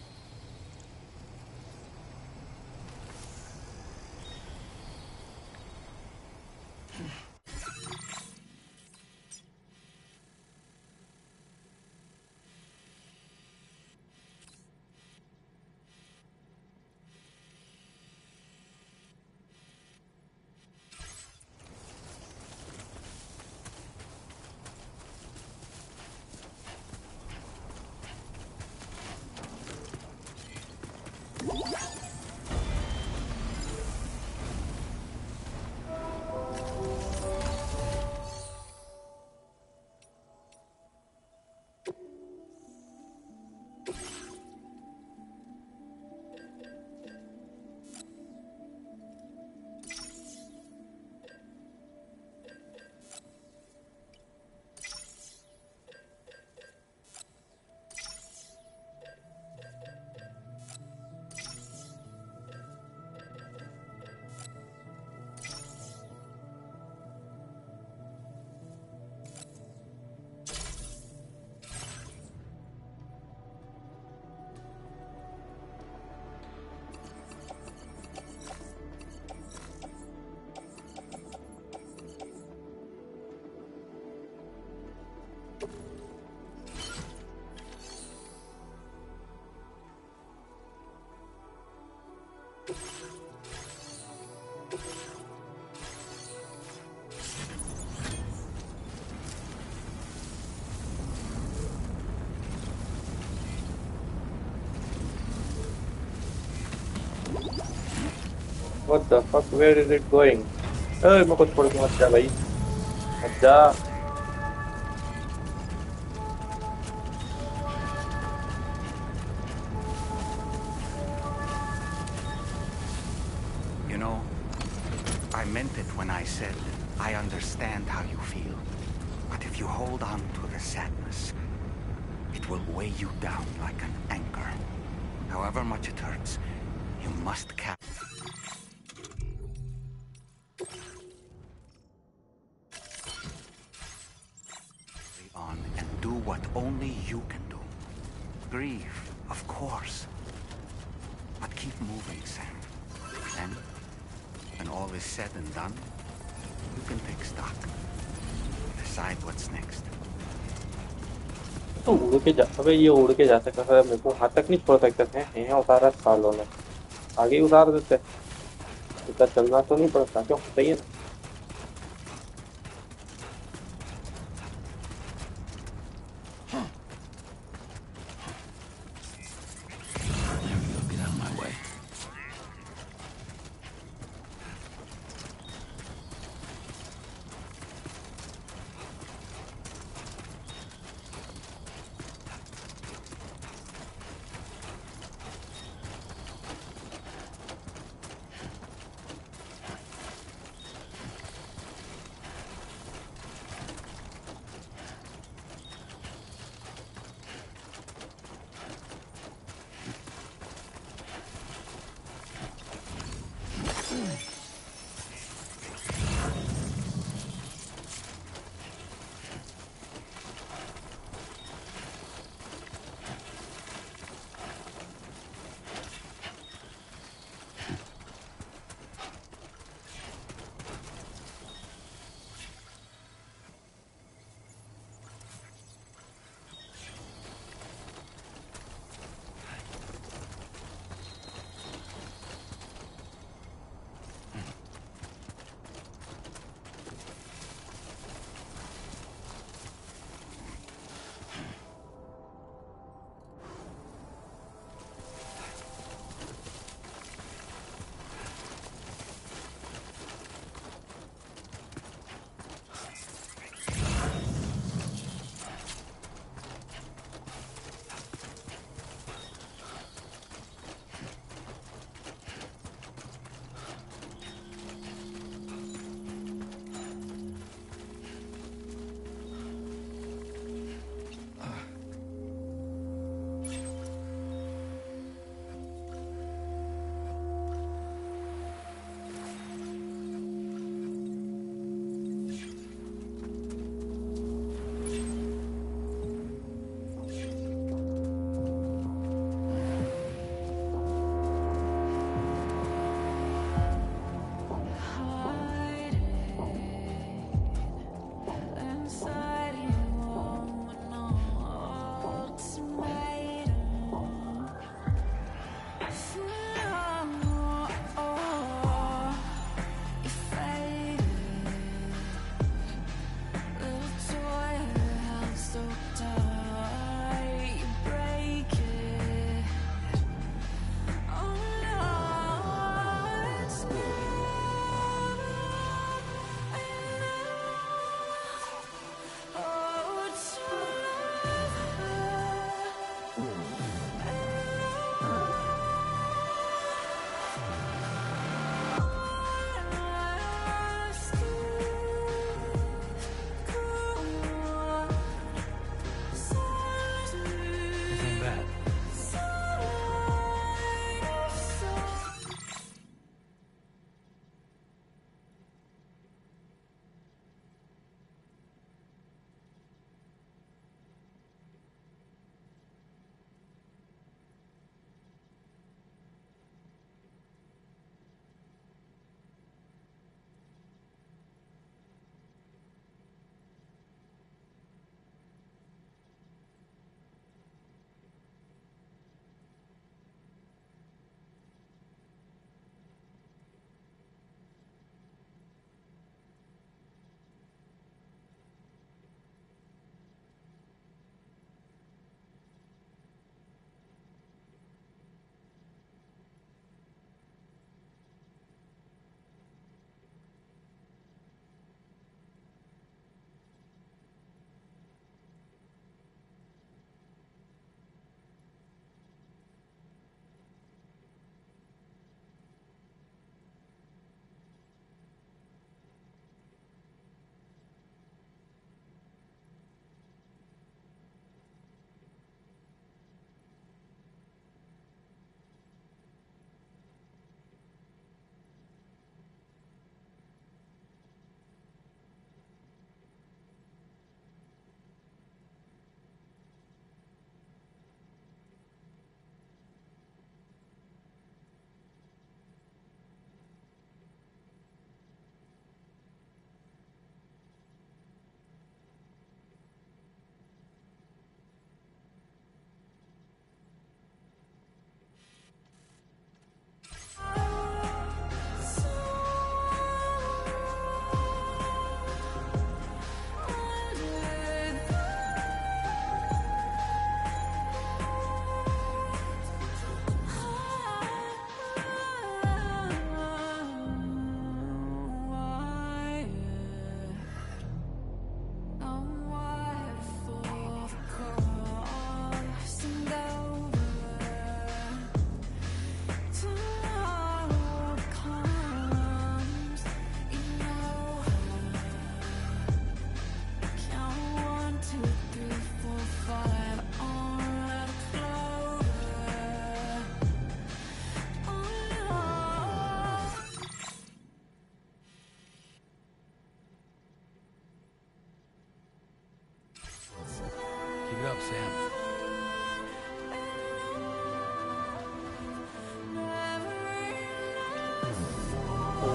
What the fuck? Where is it going? अरे मेरे को छोड़ के मत जा भाई, मत जा।
You know, I meant it when I said I understand how you feel. But if you hold on to the sadness, it will weigh you down like an anchor. However much it hurts, you must carry on and do what only you can do. Grieve, of course. But keep moving, Sam. Then, when all is said and done, you can take stock. Decide what's next.
तो उड़ के जा, अबे ये उड़ के जा सकता है, मेरे को हाथ तक नहीं छोड़ सकते थे, यहाँ उतारा सालों ने, आगे ही उतार देते, इतना चलना तो नहीं पड़ता, क्यों सही है ना।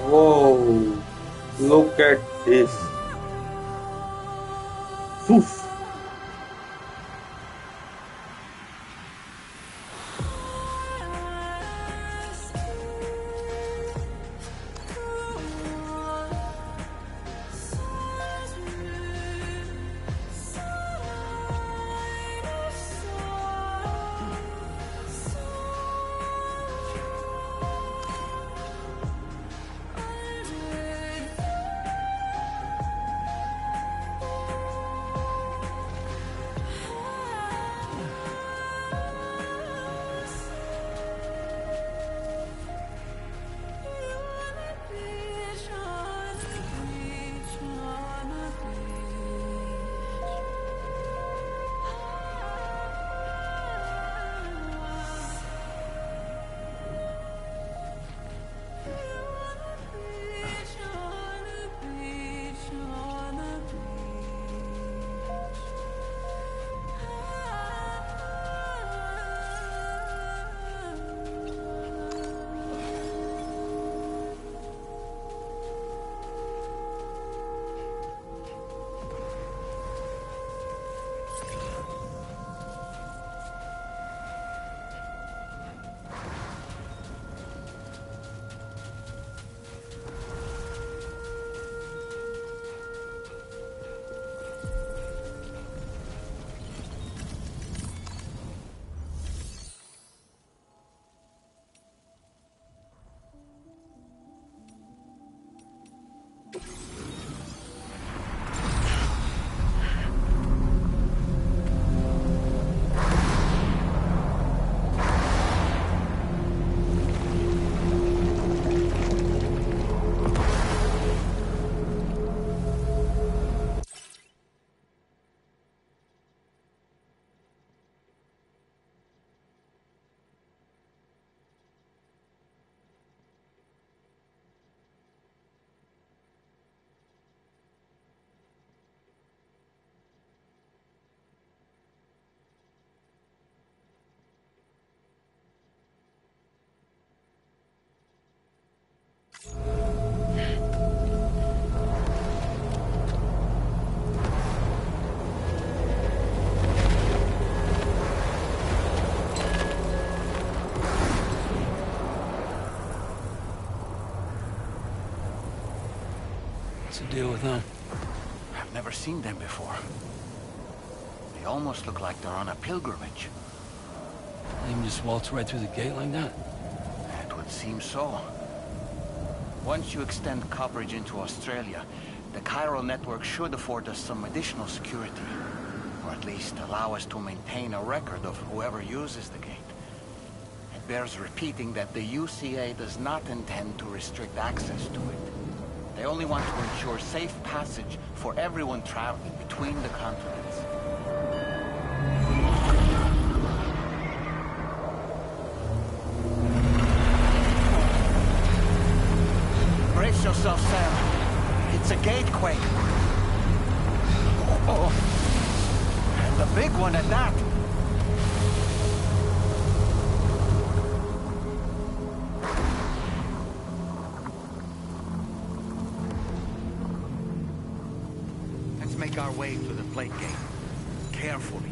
Whoa! Look at this. Oof.
What's the deal with them?
I've never seen them before. They almost look like they're on a pilgrimage.
They can just waltz right through the gate like that?
It would seem so. Once you extend coverage into Australia, the chiral network should afford us some additional security. Or at least allow us to maintain a record of whoever uses the gate. It bears repeating that the UCA does not intend to restrict access to it. They only want to ensure safe passage for everyone traveling between the continents. Brace yourself, Sam. It's a gatequake. Oh, and a big one at that. Let's make our way to the plate gate. Carefully.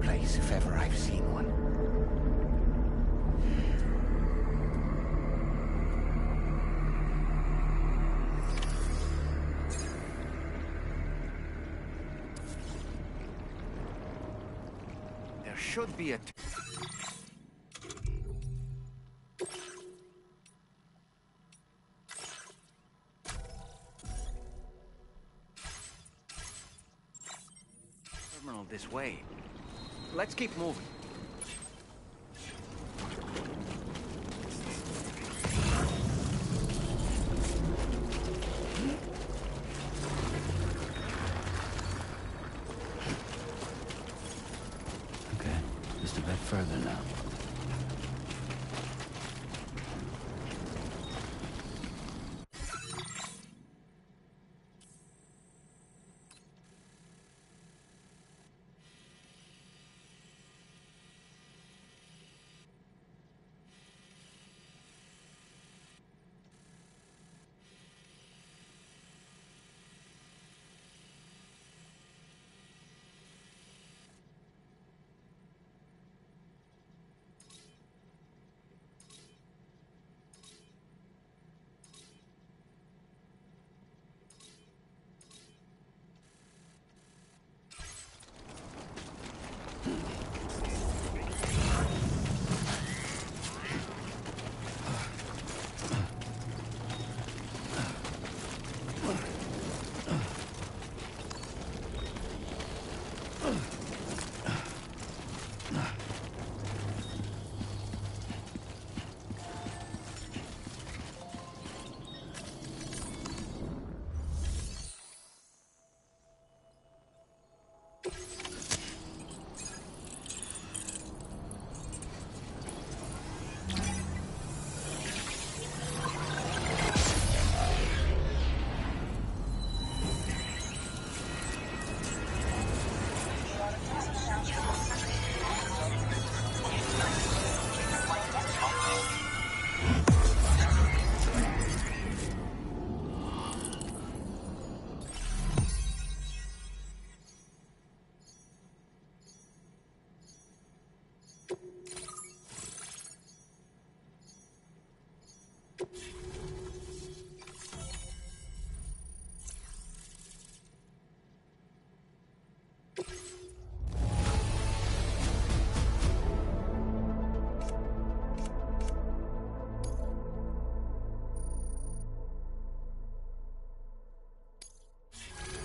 place if ever I've seen one. There should be a... terminal this way. Let's keep moving.
Okay, just a bit further now.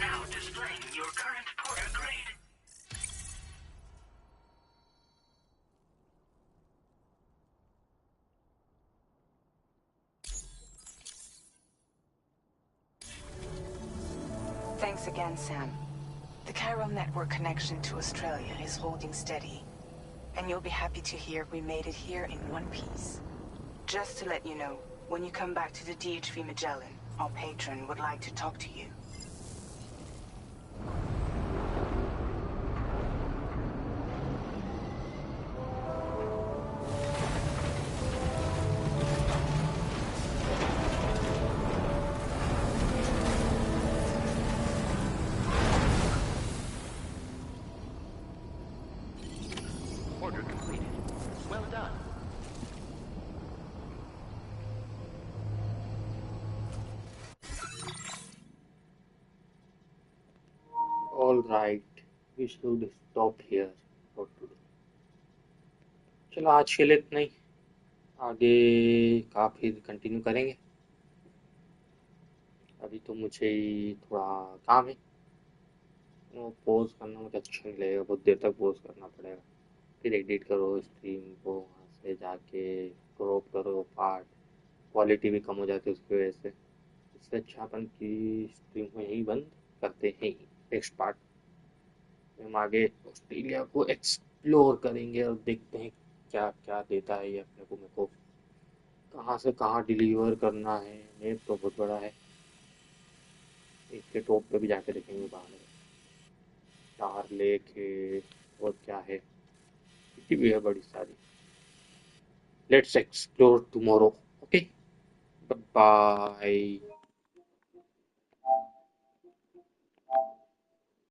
Now displaying your current porter grade.
Thanks again, Sam. The chiral network connection to Australia is holding steady. And you'll be happy to hear we made it here in one piece. Just to let you know, when you come back to the DHV Magellan, our patron would like to talk to you.
Order completed. Well done.
All right, we should stop here for today. चलो आज के लिए इतना ही. आगे का फिर continue करेंगे. अभी तो मुझे थोड़ा काम है. वो पोज करना मुझे अच्छा नहीं लगेगा. बहुत देर तक पोज करना पड़ेगा. फिर एडिट करो स्ट्रीम को, वहाँ से जाके क्रॉप करो पार्ट. क्वालिटी भी कम हो जाती है उसकी वजह से. इससे अच्छा अपन की स्ट्रीम को यहीं बंद करते हैं. नेक्स्ट पार्ट हम आगे ऑस्ट्रेलिया को एक्सप्लोर करेंगे और देखते हैं क्या क्या देता है ये अपने को. मेरे को कहाँ से कहाँ डिलीवर करना है. मैप तो बहुत बड़ा है. इसके टॉप पे भी जाके देखेंगे बाहर स्टार लेक है और क्या है. सिटी भी है बड़ी सारी. Let's explore tomorrow. Okay, bye.